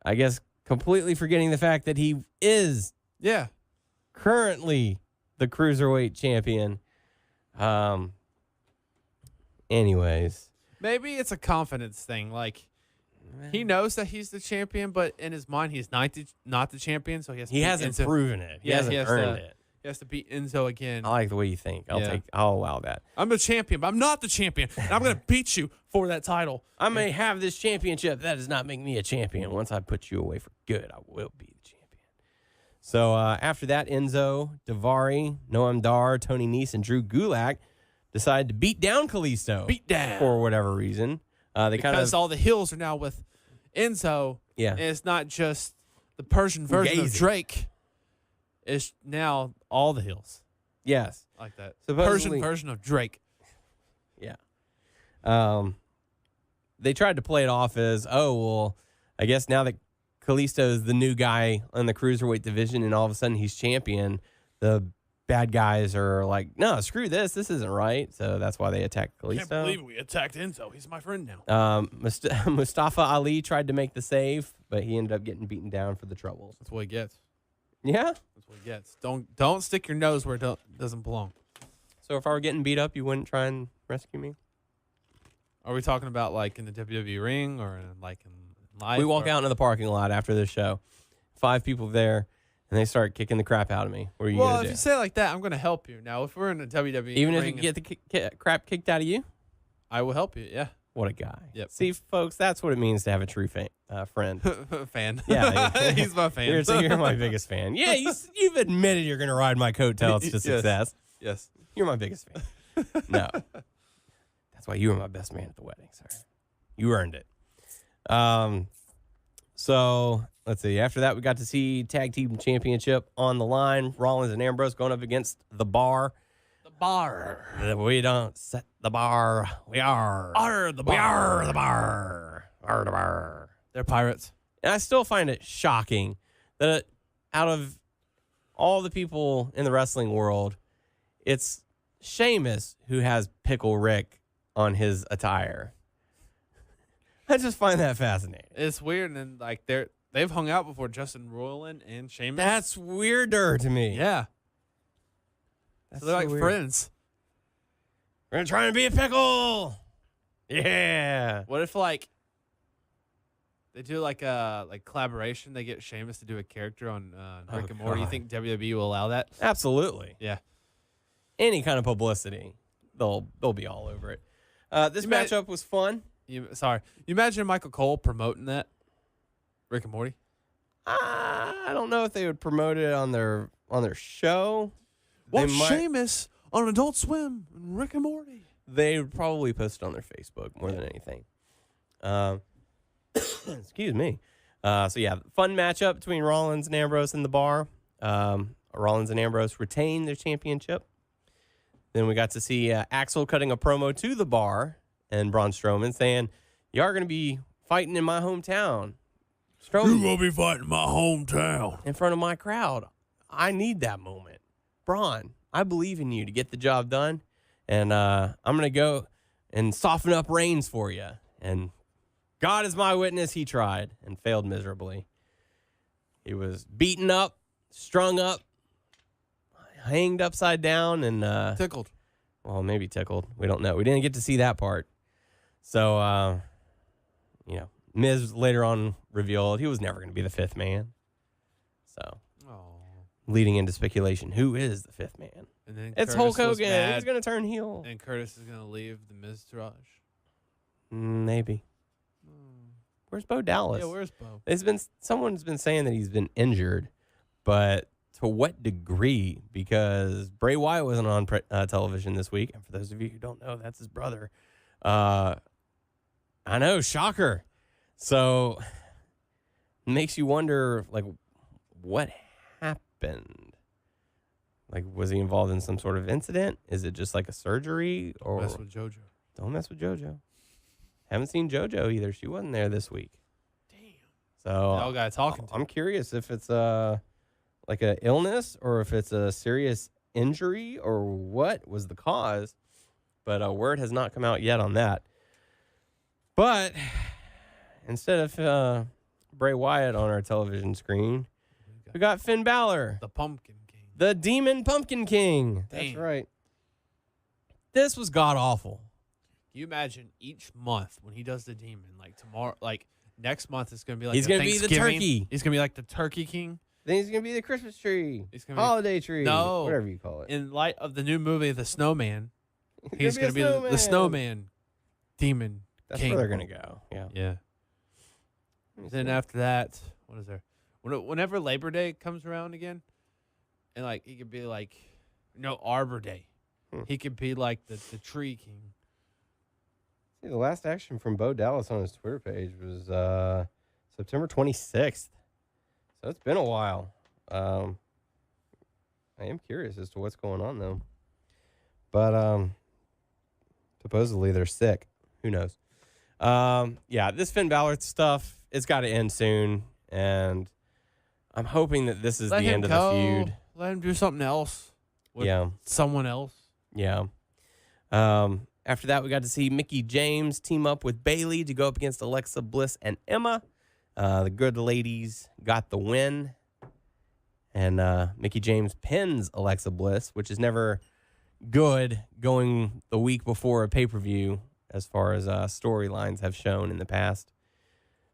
I guess completely forgetting the fact that he is currently the cruiserweight champion. Anyways. Maybe it's a confidence thing. Like, he knows that he's the champion, but in his mind, he's not the champion, so he hasn't proven it. He hasn't earned it. He has to beat Enzo again. I like the way you think. I'll allow that. I'm the champion, but I'm not the champion. And I'm going to beat you for that title. I may have this championship. That does not make me a champion. Once I put you away for good, I will be the champion. So after that, Enzo, Davari, Noam Dar, Tony Nese, and Drew Gulak decided to beat down Kalisto. Beat down. For whatever reason. Because all the heels are now with Enzo. Yeah. And it's not just the Persian version of Drake. It's now all the heels. Yes. Like that. Supposedly, Persian version of Drake. Yeah. They tried to play it off as, oh, well, I guess now that Kalisto is the new guy in the cruiserweight division and all of a sudden he's champion, the bad guys are like, no, screw this. This isn't right. So that's why they attacked Kalisto. Can't believe we attacked Enzo. He's my friend now. Mustafa Ali tried to make the save, but he ended up getting beaten down for the troubles. That's what he gets. Yeah? That's what he gets. Don't stick your nose where it doesn't belong. So if I were getting beat up, you wouldn't try and rescue me? Are we talking about like in the WWE ring or in live? We walk out into the parking lot after this show. 5 people there, and they start kicking the crap out of me. What are you going to do? Well, if you say it like that, I'm going to help you. Now, if we're in a WWE Even ring, if you get the crap kicked out of you? I will help you, yeah. What a guy. Yep. See, folks, that's what it means to have a true friend. Fan. Yeah. He's my fan. You're my biggest fan. Yeah, you've admitted you're going to ride my coattails to success. Yes. You're my biggest fan. No. That's why you were my best man at the wedding, sir. You earned it. So, let's see. After that, we got to see Tag Team Championship on the line. Rollins and Ambrose going up against The Bar. The Bar. We don't set the bar. We are. The Bar. We are the bar. Are the bar. They're pirates. And I still find it shocking that out of all the people in the wrestling world, it's Sheamus who has Pickle Rick on his attire. I just find that fascinating. It's weird, and like they've hung out before, Justin Roiland and Sheamus. That's weirder to me. Yeah. That's So they're like weird. friends. We're gonna try and be a pickle. Yeah. What if like they do like a collaboration? They get Sheamus to do a character on Rick and Morty. You God. think WWE will allow that? Absolutely. Yeah. Any kind of publicity, they'll be all over it. This You might- matchup was fun. You imagine Michael Cole promoting that Rick and Morty? I don't know if they would promote it on their show. Watch might- Sheamus on Adult Swim and Rick and Morty. They would probably post it on their Facebook more than anything. Excuse me. So yeah, fun matchup between Rollins and Ambrose in the Bar. Rollins and Ambrose retain their championship. Then we got to see Axel cutting a promo to the Bar and Braun Strowman saying, "You are going to be fighting in my hometown. Strowman, You gonna be fighting my hometown. in front of my crowd. I need that moment. Braun, I believe in you to get the job done, and I'm going to go and soften up Reigns for you." And God is my witness, he tried and failed miserably. He was beaten up, strung up, hanged upside down, and Tickled. well, maybe tickled. We don't know. We didn't get to see that part. So, Miz later on revealed he was never going to be the 5th man. So, leading into speculation, who is the 5th man? And then It's Curtis Hulk was Hogan. mad, He's going to turn heel. and Curtis is going to leave the Miztourage. Maybe. Where's Bo Dallas? Yeah, where's Bo? Someone's been saying that he's been injured, but to what degree? Because Bray Wyatt wasn't on television this week, and for those of you who don't know, that's his brother. I know, shocker. So makes you wonder, like, what happened? Like, was he involved in some sort of incident? Is it just like a surgery? Or Mess with JoJo. don't mess with JoJo. Haven't seen JoJo either. She wasn't there this week. Damn. So Y'all got talking to. I'm curious if it's like an illness or if it's a serious injury or what was the cause. But a word has not come out yet on that. But instead of Bray Wyatt on our television screen, we got Finn Balor, The Pumpkin King. the Demon Pumpkin King. That's Damn. right. This was god awful. Can you imagine each month when he does the demon, like tomorrow, like next month is going to be like He's going gonna to be the turkey. He's going to be like the Turkey King. Then he's gonna be the Christmas tree, He's gonna be- holiday tree, No. whatever you call it. In light of the new movie, The Snowman, he's gonna going to be the Snowman Demon That's King. where they're gonna go. Yeah. Yeah. Then after that, what is there? Whenever Labor Day comes around again, and like he could be like, Arbor Day. He could be like the tree king. See, the last action from Bo Dallas on his Twitter page was September 26th. So it's been a while. I am curious as to what's going on, though. But supposedly they're sick. Who knows? Yeah, this Finn Balor stuff, it's got to end soon. And I'm hoping that this is the end of the feud. Let him do something else with someone else. Yeah. After that, we got to see Mickie James team up with Bayley to go up against Alexa Bliss and Emma. The good ladies got the win. And Mickie James pins Alexa Bliss, which is never good going the week before a pay-per-view as far as storylines have shown in the past.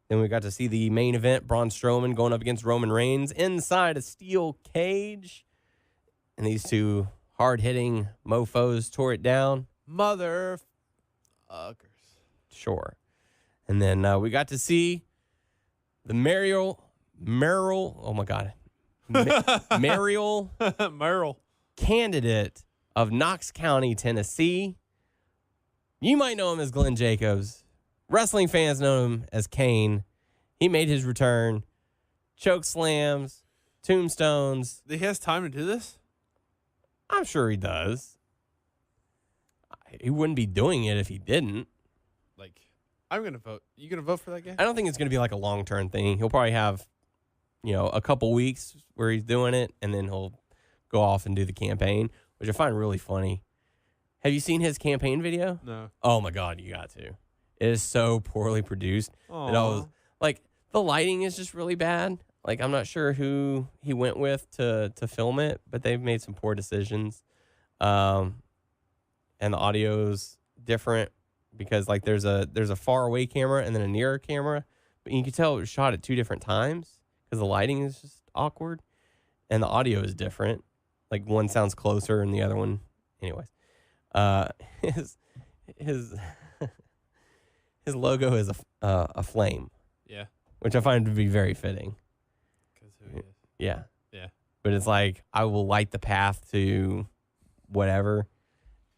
Then we got to see the main event, Braun Strowman going up against Roman Reigns inside a steel cage. And these two hard-hitting mofos tore it down. Mother fuckers. Sure. And then we got to see the Mariel, oh my God. Mariel candidate of Knox County, Tennessee. You might know him as Glenn Jacobs. Wrestling fans know him as Kane. He made his return. Choke slams, tombstones. He has time to do this? I'm sure he does. He wouldn't be doing it if he didn't. Like, I'm going to vote. You going to vote for that guy? I don't think it's going to be like a long-term thing. He'll probably have, a couple weeks where he's doing it, and then he'll go off and do the campaign, which I find really funny. Have you seen his campaign video? No. Oh, my God, you got to. It is so poorly produced. Aww. That I was, like, the lighting is just really bad. Like, I'm not sure who he went with to film it, but they've made some poor decisions. And the audio's different because, like, there's a far away camera and then a nearer camera. But you can tell it was shot at two different times because the lighting is just awkward. And the audio is different. Like, one sounds closer and the other one... Anyways. His logo is a flame. Yeah. Which I find to be very fitting. Because who he is. Yeah. Yeah. But it's like, I will light the path to whatever.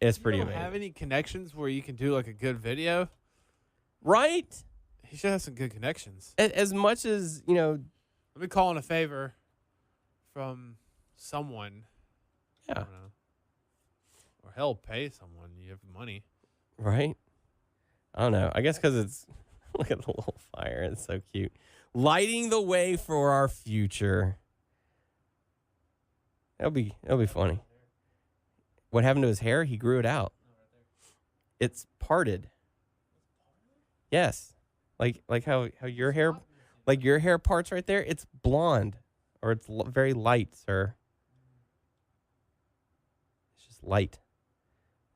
It's pretty amazing. Have any connections where you can do like a good video? Right? He should have some good connections. As much as, Let me call in a favor from someone. Yeah. I don't know. Or hell, pay someone. You have money. Right? I don't know. I guess because it's, look at the little fire. It's so cute. Lighting the way for our future. That'll be funny. What happened to his hair? He grew it out. It's parted. Yes. Like how your hair, like your hair parts right there, it's blonde. Or it's very light, sir. It's just light.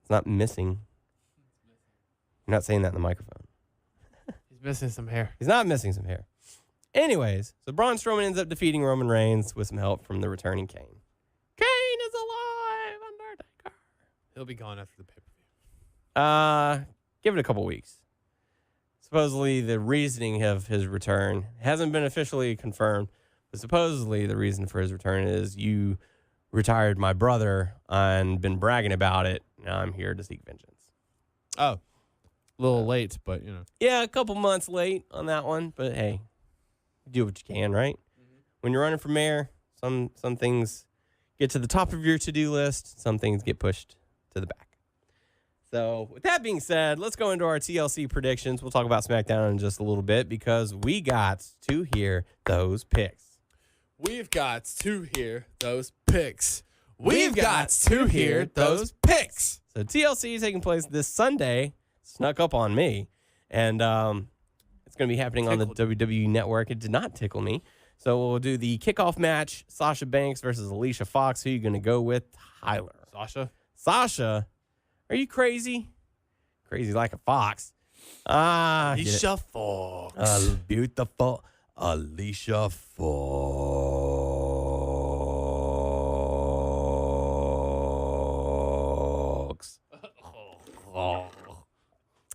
It's not missing. You're not saying that in the microphone. He's missing some hair. He's not missing some hair. Anyways, so Braun Strowman ends up defeating Roman Reigns with some help from the returning Kane. Kane is alive, Undertaker. He'll be gone after the pay-per-view. Give it a couple weeks. Supposedly, the reasoning of his return hasn't been officially confirmed, but supposedly the reason for his return is you retired my brother and been bragging about it. Now I'm here to seek vengeance. Oh, a little late, but Yeah, a couple months late on that one, but hey, do what you can, right? Mm-hmm. When you're running for mayor, some things get to the top of your to-do list. Some things get pushed to the back. So with that being said, let's go into our TLC predictions. We'll talk about SmackDown in just a little bit because we got to hear those picks. We've got to hear those picks. We've got to hear those picks. So TLC is taking place this Sunday. Snuck up on me. And it's going to be happening on the WWE Network. It did not tickle me. So we'll do the kickoff match, Sasha Banks versus Alicia Fox. Who are you going to go with? Tyler. Sasha? Are you crazy? Crazy like a fox. Alicia Fox. Beautiful Alicia Fox.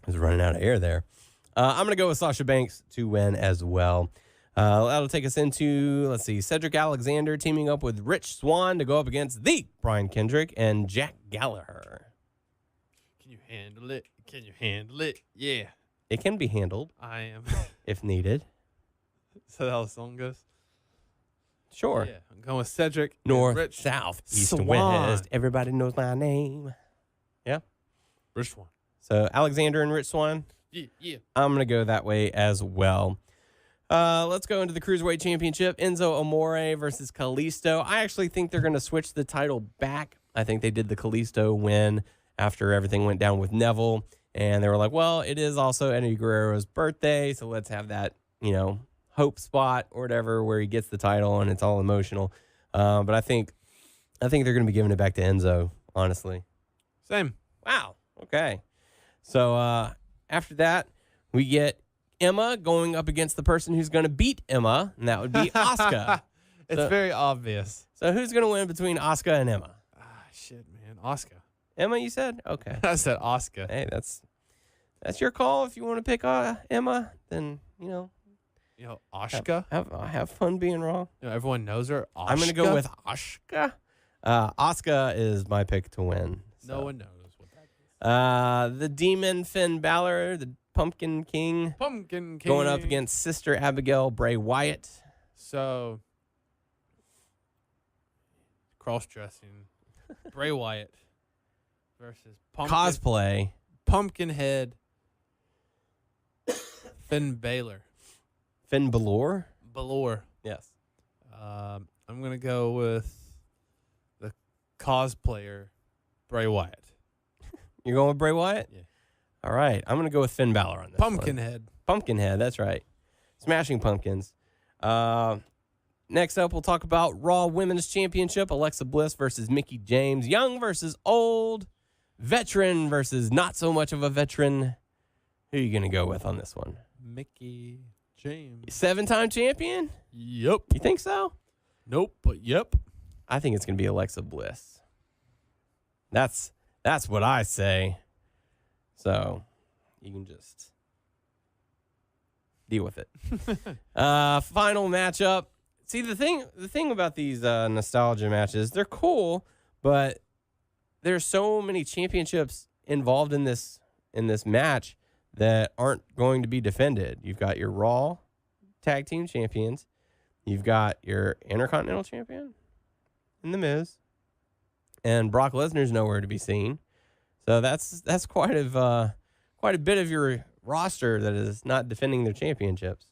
I was running out of air there. I'm going to go with Sasha Banks to win as well. That'll take us into, let's see, Cedric Alexander teaming up with Rich Swann to go up against the Brian Kendrick and Jack Gallagher. Can you handle it? Can you handle it? Yeah. It can be handled I am. if needed. Is that how the song goes? Sure. Yeah. I'm going with Cedric. and North, Rich south, east, Swann. west. Everybody knows my name. Yeah. Rich Swann. So Alexander and Rich Swann. Yeah. I'm going to go that way as well. Let's go into the Cruiserweight Championship. Enzo Amore versus Kalisto. I actually think they're going to switch the title back. I think they did the Kalisto win after everything went down with Neville. And they were like, well, it is also Eddie Guerrero's birthday, so let's have that, hope spot or whatever where he gets the title and it's all emotional. But I think they're going to be giving it back to Enzo, honestly. Same. Wow. Okay. So after that, we get Emma going up against the person who's going to beat Emma, and that would be Asuka. It's very obvious. So who's going to win between Asuka and Emma? Shit, man. Oscar. Emma, you said? Okay. I said Oscar. Hey, that's your call. If you want to pick Emma, then, Oshka. have fun being wrong. Everyone knows her. Oshka? I'm going to go with Asuka. Asuka is my pick to win. So. No one knows what that is. The Demon Finn Balor, the Pumpkin King, Pumpkin King. going up against Sister Abigail Bray Wyatt. So, cross-dressing. Bray Wyatt versus Cosplay. Pumpkinhead Finn Balor. Finn Balor? Balor. Yes. I'm going to go with the cosplayer Bray Wyatt. You're going with Bray Wyatt? Yeah. All right. I'm going to go with Finn Balor on this Pumpkinhead. one. Pumpkinhead, that's right. Smashing Pumpkins. Next up, we'll talk about Raw Women's Championship. Alexa Bliss versus Mickie James. Young versus old. Veteran versus not so much of a veteran. Who are you going to go with on this one? Mickie James. 7-time champion? Yep. You think so? Nope, but yep. I think it's going to be Alexa Bliss. That's what I say. So you can just deal with it. Final matchup. See, the thing about these nostalgia matches, they're cool, but there's so many championships involved in this match that aren't going to be defended. You've got your Raw Tag Team Champions. You've got your Intercontinental Champion in The Miz. And Brock Lesnar's nowhere to be seen. So that's quite a bit of your roster that is not defending their championships.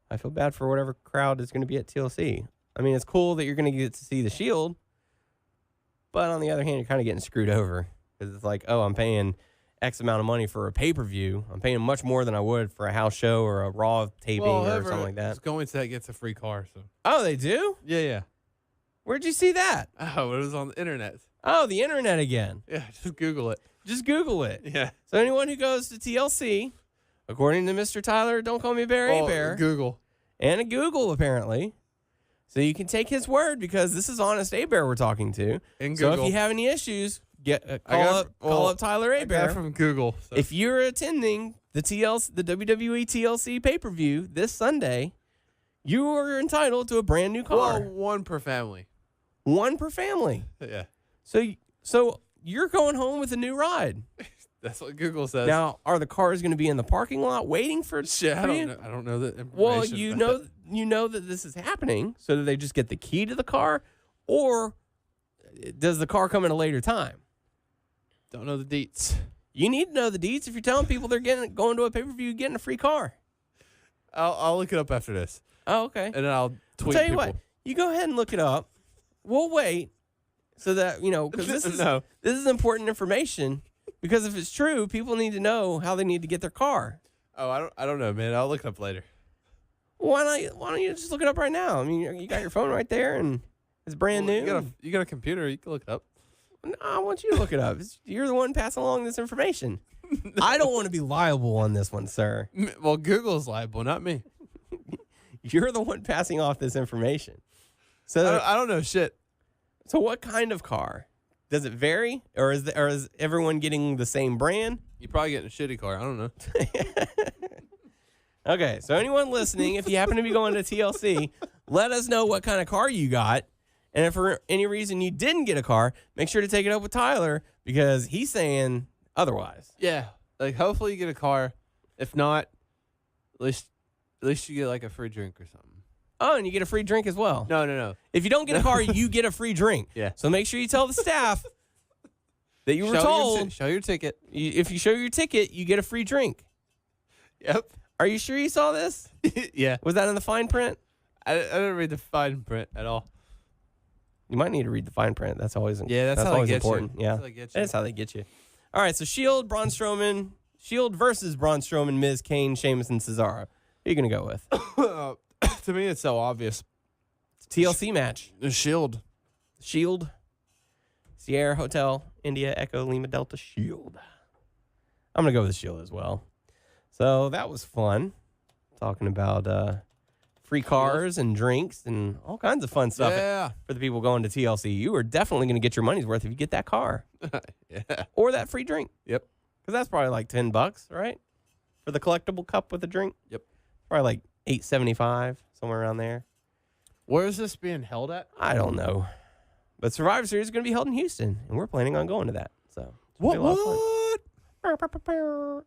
I feel bad for whatever crowd is going to be at TLC. I mean, it's cool that you're going to get to see the Shield, but on the other hand, you're kind of getting screwed over because it's like, oh, I'm paying X amount of money for a pay-per-view. I'm paying much more than I would for a house show or a Raw taping or something like that. Going to that gets a free car. So. Oh, they do? Yeah. Where'd you see that? Oh, it was on the internet. Oh, the internet again. Yeah, just Google it. Just Google it. Yeah. So anyone who goes to TLC, according to Mr. Tyler, don't call me Bear, Google. And a Google, apparently. So you can take his word because this is Honest A-Bear we're talking to. And so Google. if you have any issues, call up Tyler A-Bear. from Google. So. If you're attending the WWE TLC pay-per-view this Sunday, you are entitled to a brand new car. Well, one per family. One per family. Yeah. So you're going home with a new ride. That's what Google says. Now, are the cars going to be in the parking lot waiting for shit? I you? don't know that information. Well, you know that this is happening, so that they just get the key to the car, or does the car come at a later time? Don't know the deets. You need to know the deets if you're telling people they're going to a pay-per-view getting a free car. I'll look it up after this. Oh, okay. And then I'll tweet I'll tell you people. what, you go ahead and look it up. We'll wait so that, because this is important information. Because if it's true, people need to know how they need to get their car. Oh, I don't know, man. I'll look it up later. Why don't you just look it up right now? I mean, you got your phone right there, and it's brand new. You got a computer. You can look it up. No, I want you to look it up. You're the one passing along this information. I don't want to be liable on this one, sir. Well, Google's liable, not me. You're the one passing off this information. So I don't know shit. So what kind of car? Does it vary, or is everyone getting the same brand? You're probably getting a shitty car. I don't know. Okay, so anyone listening, if you happen to be going to TLC, let us know what kind of car you got. And if for any reason you didn't get a car, make sure to take it up with Tyler because he's saying otherwise. Yeah. Like, hopefully you get a car. If not, at least you get, like, a free drink or something. Oh, and you get a free drink as well. No. If you don't get a car, you get a free drink. Yeah. So make sure you tell the staff that you were told. Show your ticket. If you show your ticket, you get a free drink. Yep. Are you sure you saw this? Yeah. Was that in the fine print? I didn't read the fine print at all. You might need to read the fine print. That's always that's how always they get important. you. Yeah, That's how they get you. That's how they get you. All right, so Shield versus Braun Strowman, Miz, Kane, Sheamus, and Cesaro. Who are you gonna go with? To me, it's so obvious. It's a TLC match. The Shield. Shield, Sierra Hotel, India Echo Lima Delta Shield. I'm gonna go with the Shield as well. So that was fun, talking about free cars and drinks and all kinds of fun stuff Yeah. for the people going to TLC. You are definitely going to get your money's worth if you get that car Yeah. or that free drink. Yep. Because that's probably like $10, right? For the collectible cup with a drink. Yep. Probably like $8.75, somewhere around there. Where is this being held at? I don't know. But Survivor Series is going to be held in Houston, and we're planning on going to that. So it's gonna be a lot of fun.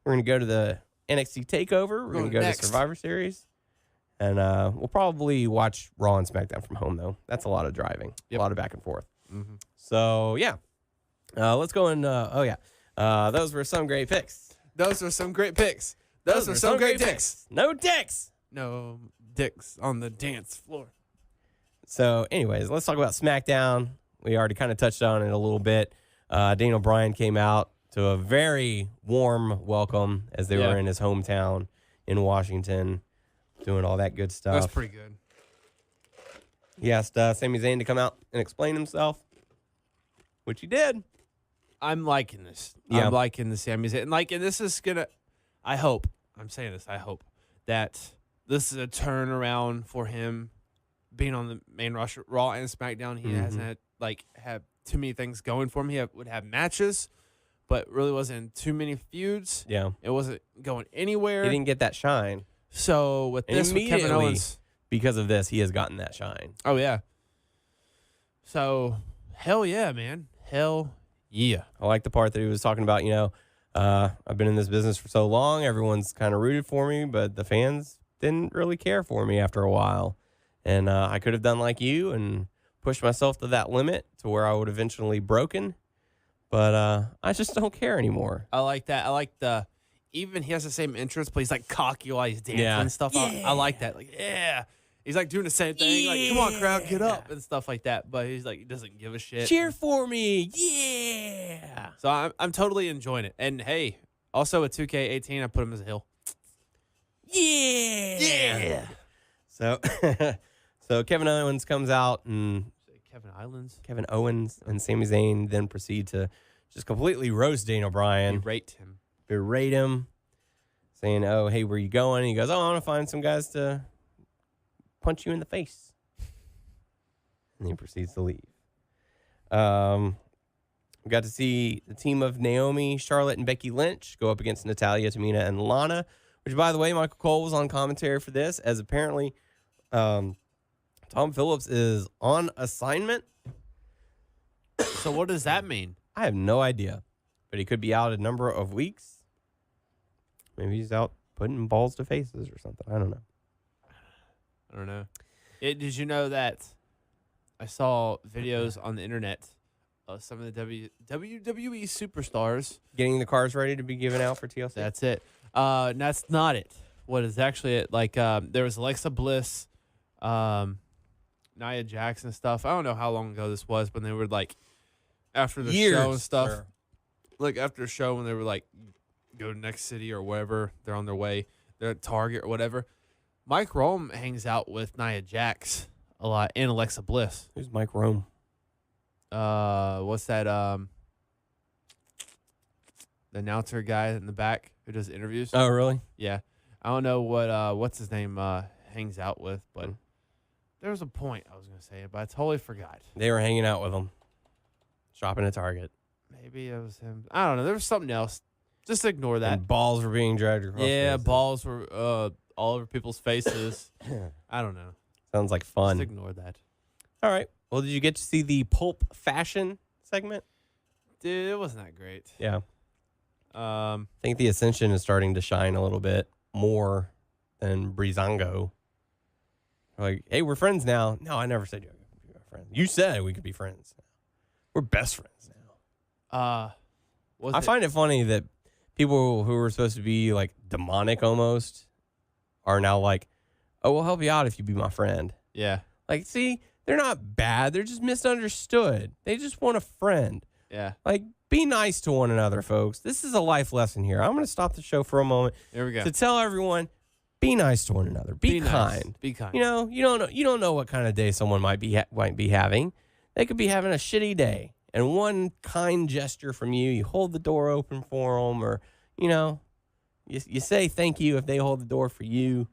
We're going to go to the NXT TakeOver. We're going to go to Survivor Series. And we'll probably watch Raw and Smackdown from home, though. That's a lot of driving, a lot of back and forth. Mm-hmm. So, yeah. Let's go and, those were some great picks. Those were some great picks. Those were some great dicks. No dicks. No dicks on the dance floor. So, anyways, let's talk about SmackDown. We already kind of touched on it a little bit. Daniel Bryan came out to a very warm welcome as they were in his hometown in Washington, doing all that good stuff. That's pretty good. He asked Sami Zayn to come out and explain himself, which he did. I'm liking this. Yeah. I'm liking the Sami Zayn. And this is gonna. I hope. I'm saying this. I hope that this is a turnaround for him being on the main roster, Raw and SmackDown. He hasn't had too many things going for him. He would have matches, but really wasn't in too many feuds. Yeah. It wasn't going anywhere. He didn't get that shine. So with this, with Kevin Immediately, Owens, because of this, he has gotten that shine. oh yeah. So hell yeah, man, hell yeah. I like the part that he was talking about, I've been in this business for so long. Everyone's kind of rooted for me, but the fans didn't really care for me after a while. And I could have done like you and pushed myself to that limit to where I would eventually broken. But I just don't care anymore. I like that. I like even he has the same entrance, but he's like cocky while he's dancing and stuff. I like that. Like, yeah. He's like doing the same thing. Like, come on, crowd, get up and stuff like that. But he's like, he doesn't give a shit. Cheer for me. Yeah. So I'm totally enjoying it. And hey, also with 2K18, I put him as a heel. Yeah. Yeah. So, so Kevin Owens comes out and Kevin Owens and Sami Zayn then proceed to just completely roast Daniel Bryan. Berate him, saying, "Oh, hey, where you going?" And he goes, "Oh, I want to find some guys to punch you in the face." And he proceeds to leave. We got to see the team of Naomi, Charlotte, and Becky Lynch go up against Natalya, Tamina, and Lana, which, by the way, Michael Cole was on commentary for this, as apparently Tom Phillips is on assignment. So what does that mean? I have no idea, but he could be out a number of weeks. Maybe he's out putting balls to faces or something. I don't know. Did you know that I saw videos on the internet of some of the WWE superstars Getting the cars ready to be given out for TLC. That's it. That's not it. What is actually it? Like, there was Alexa Bliss, Nia Jax and stuff. I don't know how long ago this was, but they were like, after the show and stuff. Sure. Like, after the show, when they were like, go to next city or wherever, they're on their way, they're at Target or whatever. Mike Rome hangs out with Nia Jax a lot and Alexa Bliss. Who's Mike Rome? What's that? The announcer guy in the back who does interviews. Oh, really? Yeah, I don't know what's his name hangs out with, but there was a point I was gonna say it, but I totally forgot. They were hanging out with him, shopping at Target. Maybe it was him. I don't know. There was something else. Just ignore that. And balls were being dragged across. Yeah, faces. balls were all over people's faces. I don't know. Sounds like fun. Just ignore that. All right. Well, did you get to see the Pulp Fashion segment? Dude, it wasn't that great. Yeah. I think the Ascension is starting to shine a little bit more than Breezango. Like, hey, we're friends now. No, I never said you could be friends. You said we could be friends. We're best friends now. I find it funny that people who were supposed to be like demonic almost are now like, oh, we'll help you out if you be my friend. Yeah. Like, see, they're not bad. They're just misunderstood. They just want a friend. Yeah. Like, be nice to one another, folks. This is a life lesson here. I'm going to stop the show for a moment There we go. to tell everyone, be nice to one another. Be kind. Nice. Be kind. You know, you don't know what kind of day someone might be having. They could be having a shitty day. And one kind gesture from you, you hold the door open for them, or, you know, you say thank you if they hold the door for you.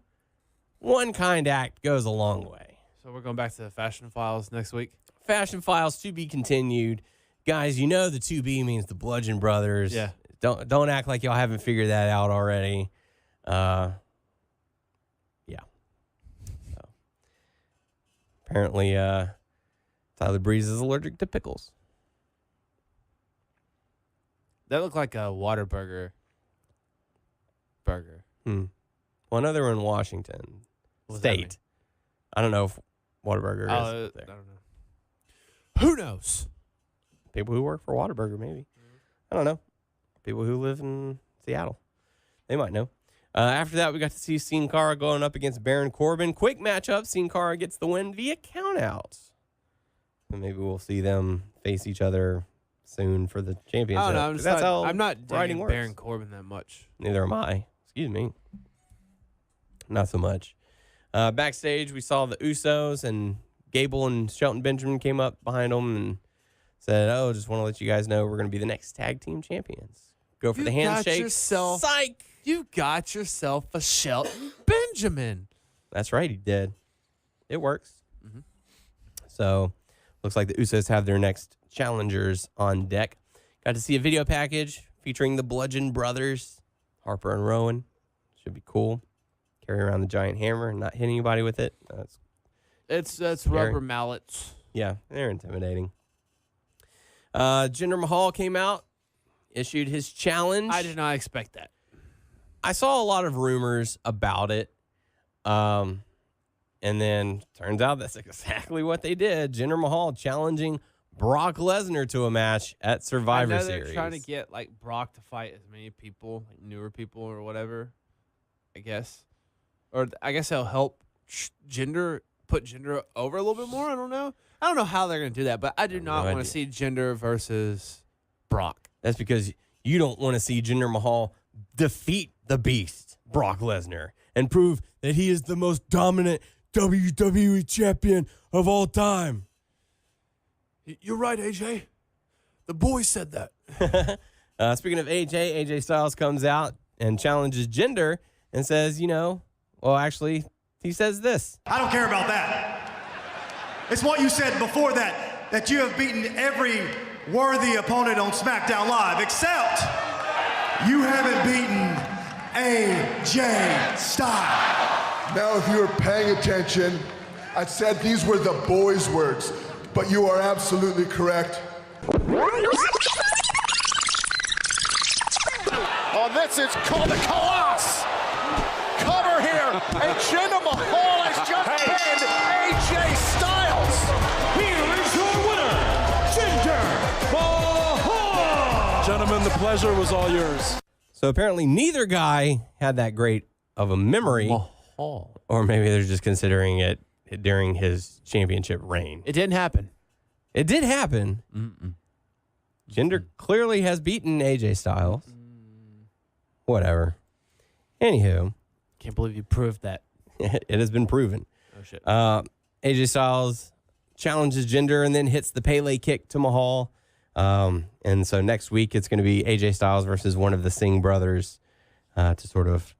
One kind act goes a long way. So we're going back to the Fashion Files next week? Fashion Files to be continued. Guys, you know the 2B means the Bludgeon Brothers. Yeah. Don't act like y'all haven't figured that out already. Yeah. So, apparently, Tyler Breeze is allergic to pickles. That looked like a Whataburger burger. Well, I know they were in Washington What does that mean? State. I don't know if Whataburger is I there. don't know. Who knows? People who work for Whataburger, maybe. I don't know. People who live in Seattle. They might know. After that, we got to see Sin Cara going up against Baron Corbin. Quick matchup. Sin Cara gets the win via countout. And maybe we'll see them face each other soon for the championship. I don't know. I'm not writing digging works. Baron Corbin that much. Neither am I. Excuse me. Not so much. Backstage, we saw the Usos, and Gable and Shelton Benjamin came up behind them and said, oh, just want to let you guys know we're going to be the next tag team champions. Go for the handshake. Psych! You got yourself a Shelton Benjamin. That's right, he did. It works. Mm-hmm. So, looks like the Usos have their next challengers on deck. Got to see a video package featuring the Bludgeon Brothers, Harper and Rowan. Should be cool. Carry around the giant hammer and not hit anybody with it. It's scary. rubber mallets. Yeah, they're intimidating. Jinder Mahal came out, issued his challenge. I did not expect that. I saw a lot of rumors about it. And then turns out that's exactly what they did. Jinder Mahal challenging Brock Lesnar to a match at Survivor I know Series. they're trying to get like Brock to fight as many people, like newer people or whatever, I guess. Or I guess it'll help put Jinder over a little bit more. I don't know. I don't know how they're going to do that, but I do not want to see Jinder versus Brock. That's because you don't want to see Jinder Mahal defeat the Beast, Brock Lesnar, and prove that he is the most dominant WWE champion of all time. You're right, AJ. The boy said that. Speaking of AJ Styles comes out and challenges Jinder and says, actually, he says this. I don't care about that. It's what you said before that you have beaten every worthy opponent on SmackDown Live, except you haven't beaten AJ Styles. Now, if you were paying attention, I said these were the boys' words, but you are absolutely correct. Oh, this is called the Colossus. Cover here, and Jinder Mahal has just pinned AJ Styles. Here is your winner, Jinder Mahal. Gentlemen, the pleasure was all yours. So apparently neither guy had that great of a memory, or maybe they're just considering it during his championship reign. It didn't happen. It did happen. Jinder clearly has beaten AJ Styles. Whatever. Anywho. Can't believe you proved that. It has been proven. Oh, shit. AJ Styles challenges Jinder and then hits the Pele kick to Mahal. And so next week it's going to be AJ Styles versus one of the Singh brothers to sort of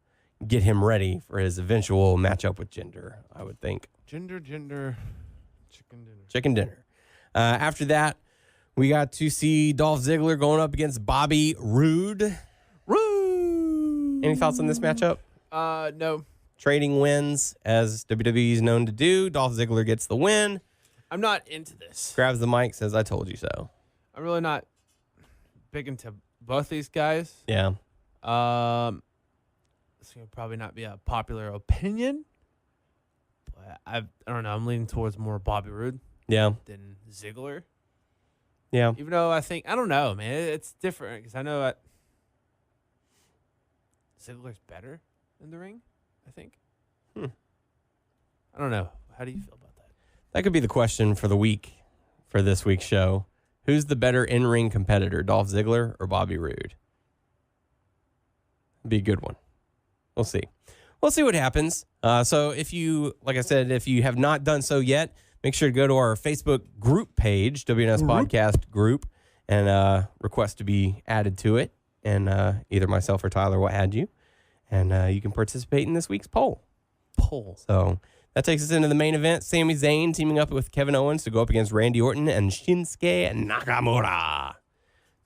get him ready for his eventual matchup with Jinder, I would think. Jinder, chicken dinner. Chicken dinner. After that, we got to see Dolph Ziggler going up against Bobby Roode. Woo! Any thoughts on this matchup? No. Trading wins, as WWE is known to do. Dolph Ziggler gets the win. I'm not into this. Grabs the mic, says, "I told you so." I'm really not big into both these guys. Yeah. This will probably not be a popular opinion, but I don't know. I'm leaning towards more Bobby Roode Yeah. than Ziggler. Yeah. Even though I don't know, man. It's different because I know Ziggler's better in the ring, I think. I don't know. How do you feel about that? That could be the question for the week, for this week's show. Who's the better in-ring competitor, Dolph Ziggler or Bobby Roode? Be a good one. We'll see. We'll see what happens. So if you, like I said, if you have not done so yet, make sure to go to our Facebook group page, WNS Podcast Group, and request to be added to it. And either myself or Tyler will add you. And you can participate in this week's poll. So that takes us into the main event. Sami Zayn teaming up with Kevin Owens to go up against Randy Orton and Shinsuke Nakamura.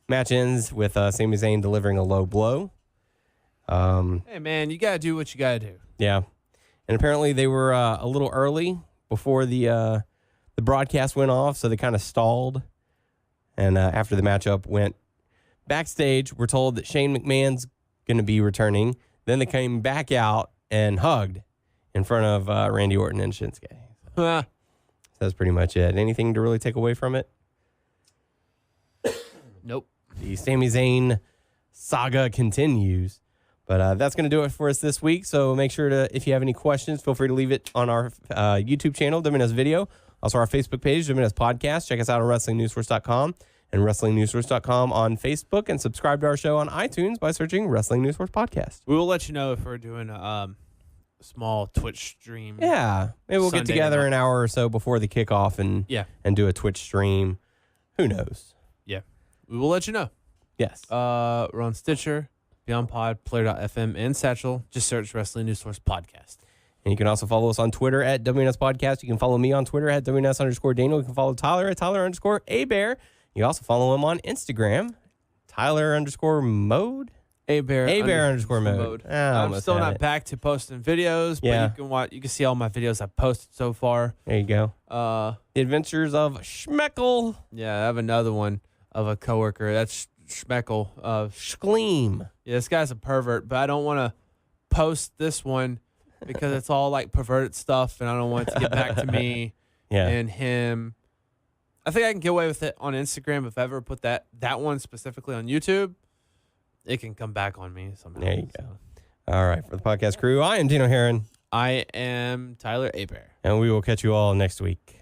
Match ends with Sami Zayn delivering a low blow. Hey, man, you got to do what you got to do. Yeah. And apparently they were a little early before the broadcast went off, so they kind of stalled. And after the matchup went backstage, we're told that Shane McMahon's going to be returning. Then they came back out and hugged in front of Randy Orton and Shinsuke. So that's pretty much it. Anything to really take away from it? Nope. The Sami Zayn saga continues. But that's going to do it for us this week. So make sure to, if you have any questions, feel free to leave it on our YouTube channel, WNSvideo. Also our Facebook page, WNS Podcast. Check us out on WrestlingNewsSource.com and WrestlingNewsSource.com on Facebook. And subscribe to our show on iTunes by searching Wrestling News Source Podcast. We will let you know if we're doing a small Twitch stream. Yeah. Maybe we'll get Sunday together night. an hour or so before the kickoff and do a Twitch stream. Who knows? Yeah. We will let you know. Yes. We're on Stitcher, Beyond Pod, Player.fm, and Satchel. Just search Wrestling News Source Podcast. And you can also follow us on Twitter at WNS Podcast. You can follow me on Twitter at WNS_Daniel. You can follow Tyler at Tyler_Abear. You can also follow him on Instagram, Tyler_Mode. Abear_Mode. Oh, I'm still not back to posting videos, but Yeah. you can see all my videos I've posted so far. There you go. The Adventures of Schmeckle. Yeah, I have another one of a coworker. That's Schmeckle. Schleem. Yeah, this guy's a pervert, but I don't want to post this one because it's all like perverted stuff, and I don't want it to get back to me and him. I think I can get away with it on Instagram if I ever put that one specifically on YouTube. It can come back on me somehow. There you go. All right. For the podcast crew, I am Dino Heron. I am Tyler Abear. And we will catch you all next week.